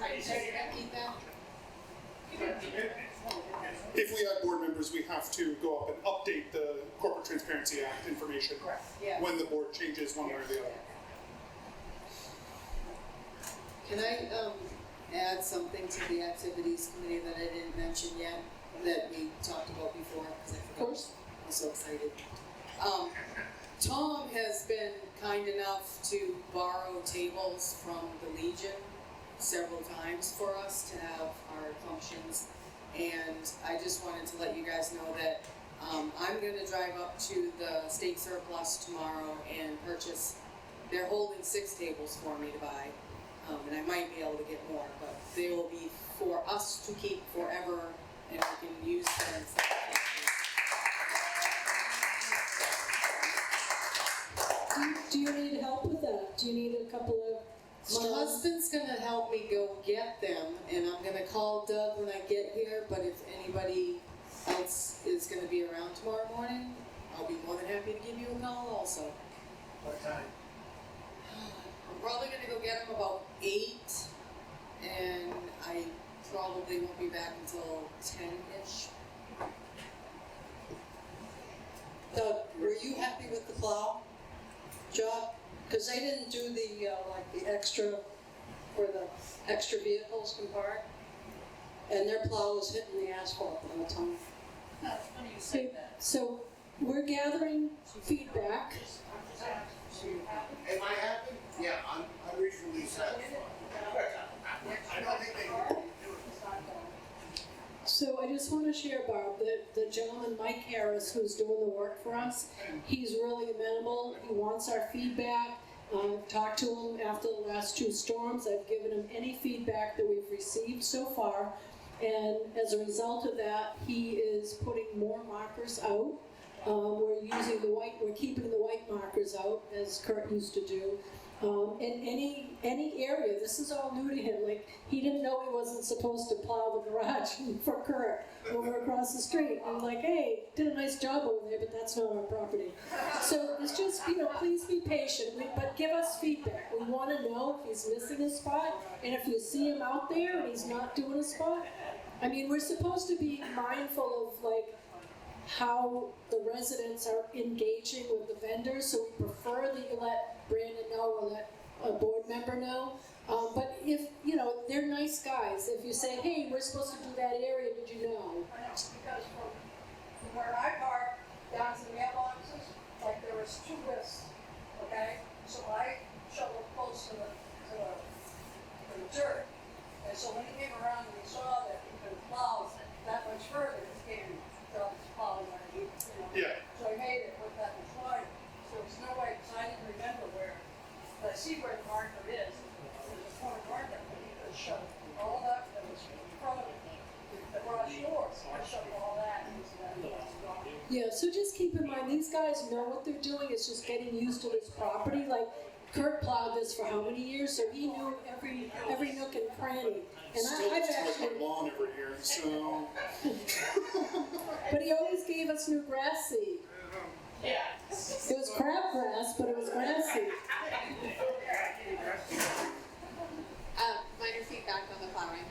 Are you sure you're gonna keep that? If we add board members, we have to go up and update the Corporate Transparency Act information Yeah. when the board changes one way or the other. Can I add something to the activities committee that I didn't mention yet, that we talked about before, because I forgot. Of course. I'm so excited. Tom has been kind enough to borrow tables from the Legion several times for us to have our functions. And I just wanted to let you guys know that I'm gonna drive up to the state surplus tomorrow and purchase, they're holding 6 tables for me to buy. And I might be able to get more, but they will be for us to keep forever, and we can use them for Do you need help with that? Do you need a couple of My husband's gonna help me go get them, and I'm gonna call Doug when I get here, but if anybody else is gonna be around tomorrow morning, I'll be more than happy to give you a call also. What time? I'm probably gonna go get them about 8, and I probably won't be back until 10-ish. Doug, were you happy with the plow job? Because they didn't do the, like the extra, where the extra vehicles can park. And their plow was hitting the asphalt all the time. That's funny you say that. So we're gathering feedback. Am I happy? Yeah, I'm reasonably satisfied. I don't think they can do it. So I just want to share, Barb, that the gentleman, Mike Harris, who's doing the work for us, he's really amenable. He wants our feedback. I've talked to him after the last 2 storms. I've given him any feedback that we've received so far. And as a result of that, he is putting more markers out. We're keeping the white markers out, as Kurt used to do. In any area, this is all new to him. Like, he didn't know he wasn't supposed to plow the garage for Kurt over across the street. I'm like, hey, did a nice job over there, but that's not our property. So it's just, please be patient, but give us feedback. We want to know if he's missing a spot, and if you see him out there and he's not doing a spot. I mean, we're supposed to be mindful of, like, how the residents are engaging with the vendors, so we prefer that you let Brandon know or let a board member know. But if, they're nice guys, if you say, hey, we're supposed to do that area, did you know? I know, because from where I park down to the mailboxes, like there was 2 lists, okay? So I shoveled close to the dirt. And so when he came around and he saw that he could plow that much further, he came and felt his plowing underneath, Yeah. So he made it with that much wider. So there's no way, because I didn't remember where, but I see where the marker is. There's a corner marker, but he could shove all that was in front of the garage doors. I shoved all that into that. Yeah, so just keep in mind, these guys know what they're doing, it's just getting used to this property. Like, Kurt plowed this for how many years, so he knew every nook and cranny. And Still I've looks like actually, my lawn over here, so. but he always gave us new grass seed. Yeah. It was crabgrass, but it was grass seed. Minor feedback on the plowing.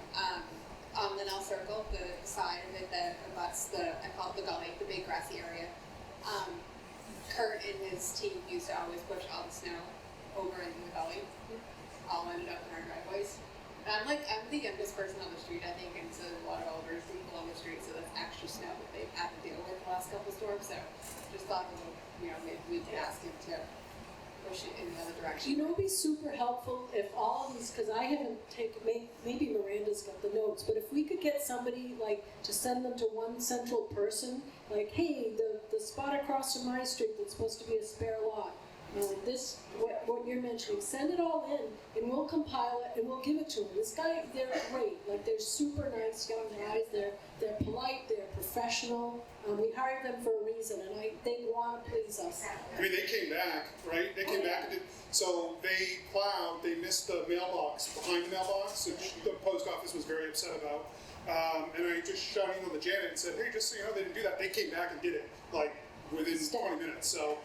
On the Nell Circle, the side of it that abuts I call it the gully, the big grassy area. Kurt and his team used to always push all the snow over into the gully. All ended up in our driveways. And I'm the youngest person on the street, I think, and so there's a lot of older people on the street, so that's extra snow that they've had to deal with the last couple of storms. So just thought that, maybe we could ask him to push it in the other direction. You know, it'd be super helpful if all of these, because I haven't taken, maybe Miranda's got the notes, but if we could get somebody to send them to one central person, like, hey, the spot across from my street that's supposed to be a spare lot, what you're mentioning, send it all in, and we'll compile it, and we'll give it to them. This guy, they're great, they're super nice young guys, they're polite, they're professional, we hired them for a reason, and they want to please us. I mean, they came back, right? They came back and did, so they plowed, they missed the mailbox, behind the mailbox, which the post office was very upset about. And I just shot an email to Janet and said, hey, just so you know, they didn't do that. They came back and did it, within 20 minutes. So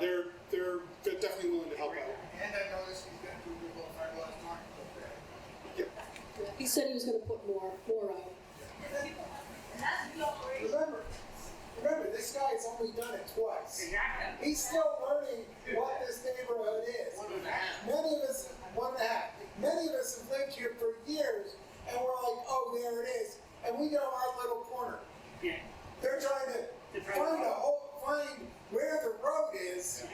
they're definitely willing to help out. And I noticed he's gonna do the little fiberglass mark. Yep. He said he was going to put more out. Remember, this guy's only done it twice. He's still learning what this neighborhood is. Many of us, 1.5. Many of us have lived here for years, and we're like, oh, there it is. And we know our little corner. Yeah. They're trying to find where the road is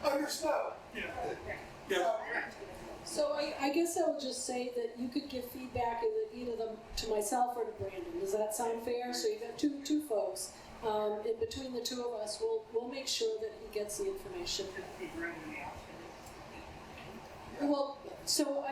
under snow. Yeah. So I guess I would just say that you could give feedback either to myself or to Brandon. Does that sound fair? So you've got two folks. And between the two of us, we'll make sure that he gets the information. Well, so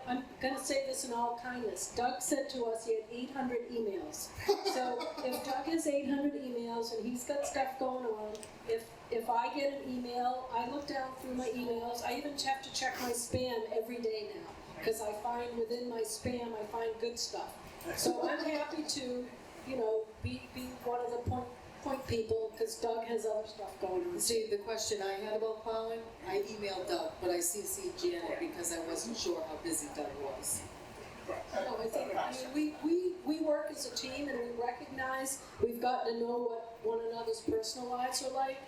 I'm going to say this in all kindness. Doug said to us he had 800 emails. So if Doug has 800 emails and he's got stuff going on, if I get an email, I look down through my emails. I even have to check my spam every day now because I find within my spam I find good stuff. So I'm happy to, be one of the point people because Doug has other stuff going on. See, the question I had about plowing, I emailed Doug, but I CC'd Janet because I wasn't sure how busy Doug was. No, I mean, we work as a team and we recognize we've gotten to know what one another's personal lives are like.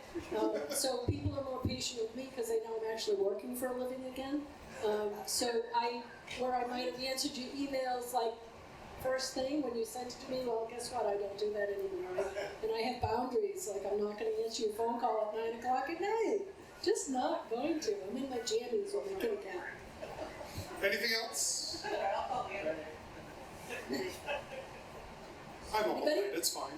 So people are more patient with me because they know I'm actually working for a living again. So where I might have answered your emails first thing when you sent it to me, well, guess what? I don't do that anymore. And I have boundaries. I'm not going to answer your phone call at 9 o'clock at night. Just not going to. I'm in my jammies when I can again. Anything else? I'm all right. It's fine.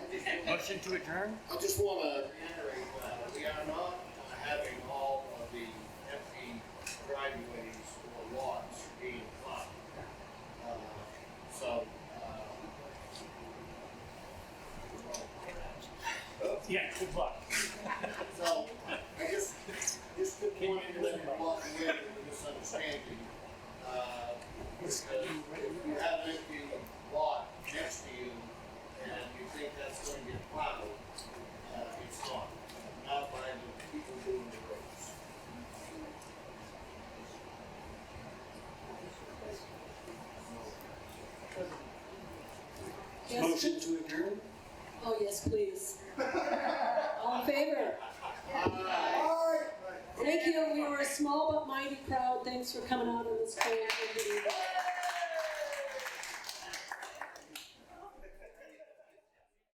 Motion to adjourn? I just want to reiterate, we are not having all of the empty driveways or lots being plowed. Yeah, good luck. So, I just didn't want to let you walk away with a misunderstanding. Because if you have an empty lot next to you and you think that's going to get plowed, it's not by the people doing the roads. Yes. Motion to adjourn? Oh, yes, please. All in favor? Thank you. We were a small but mighty crowd. Thanks for coming out on this plan.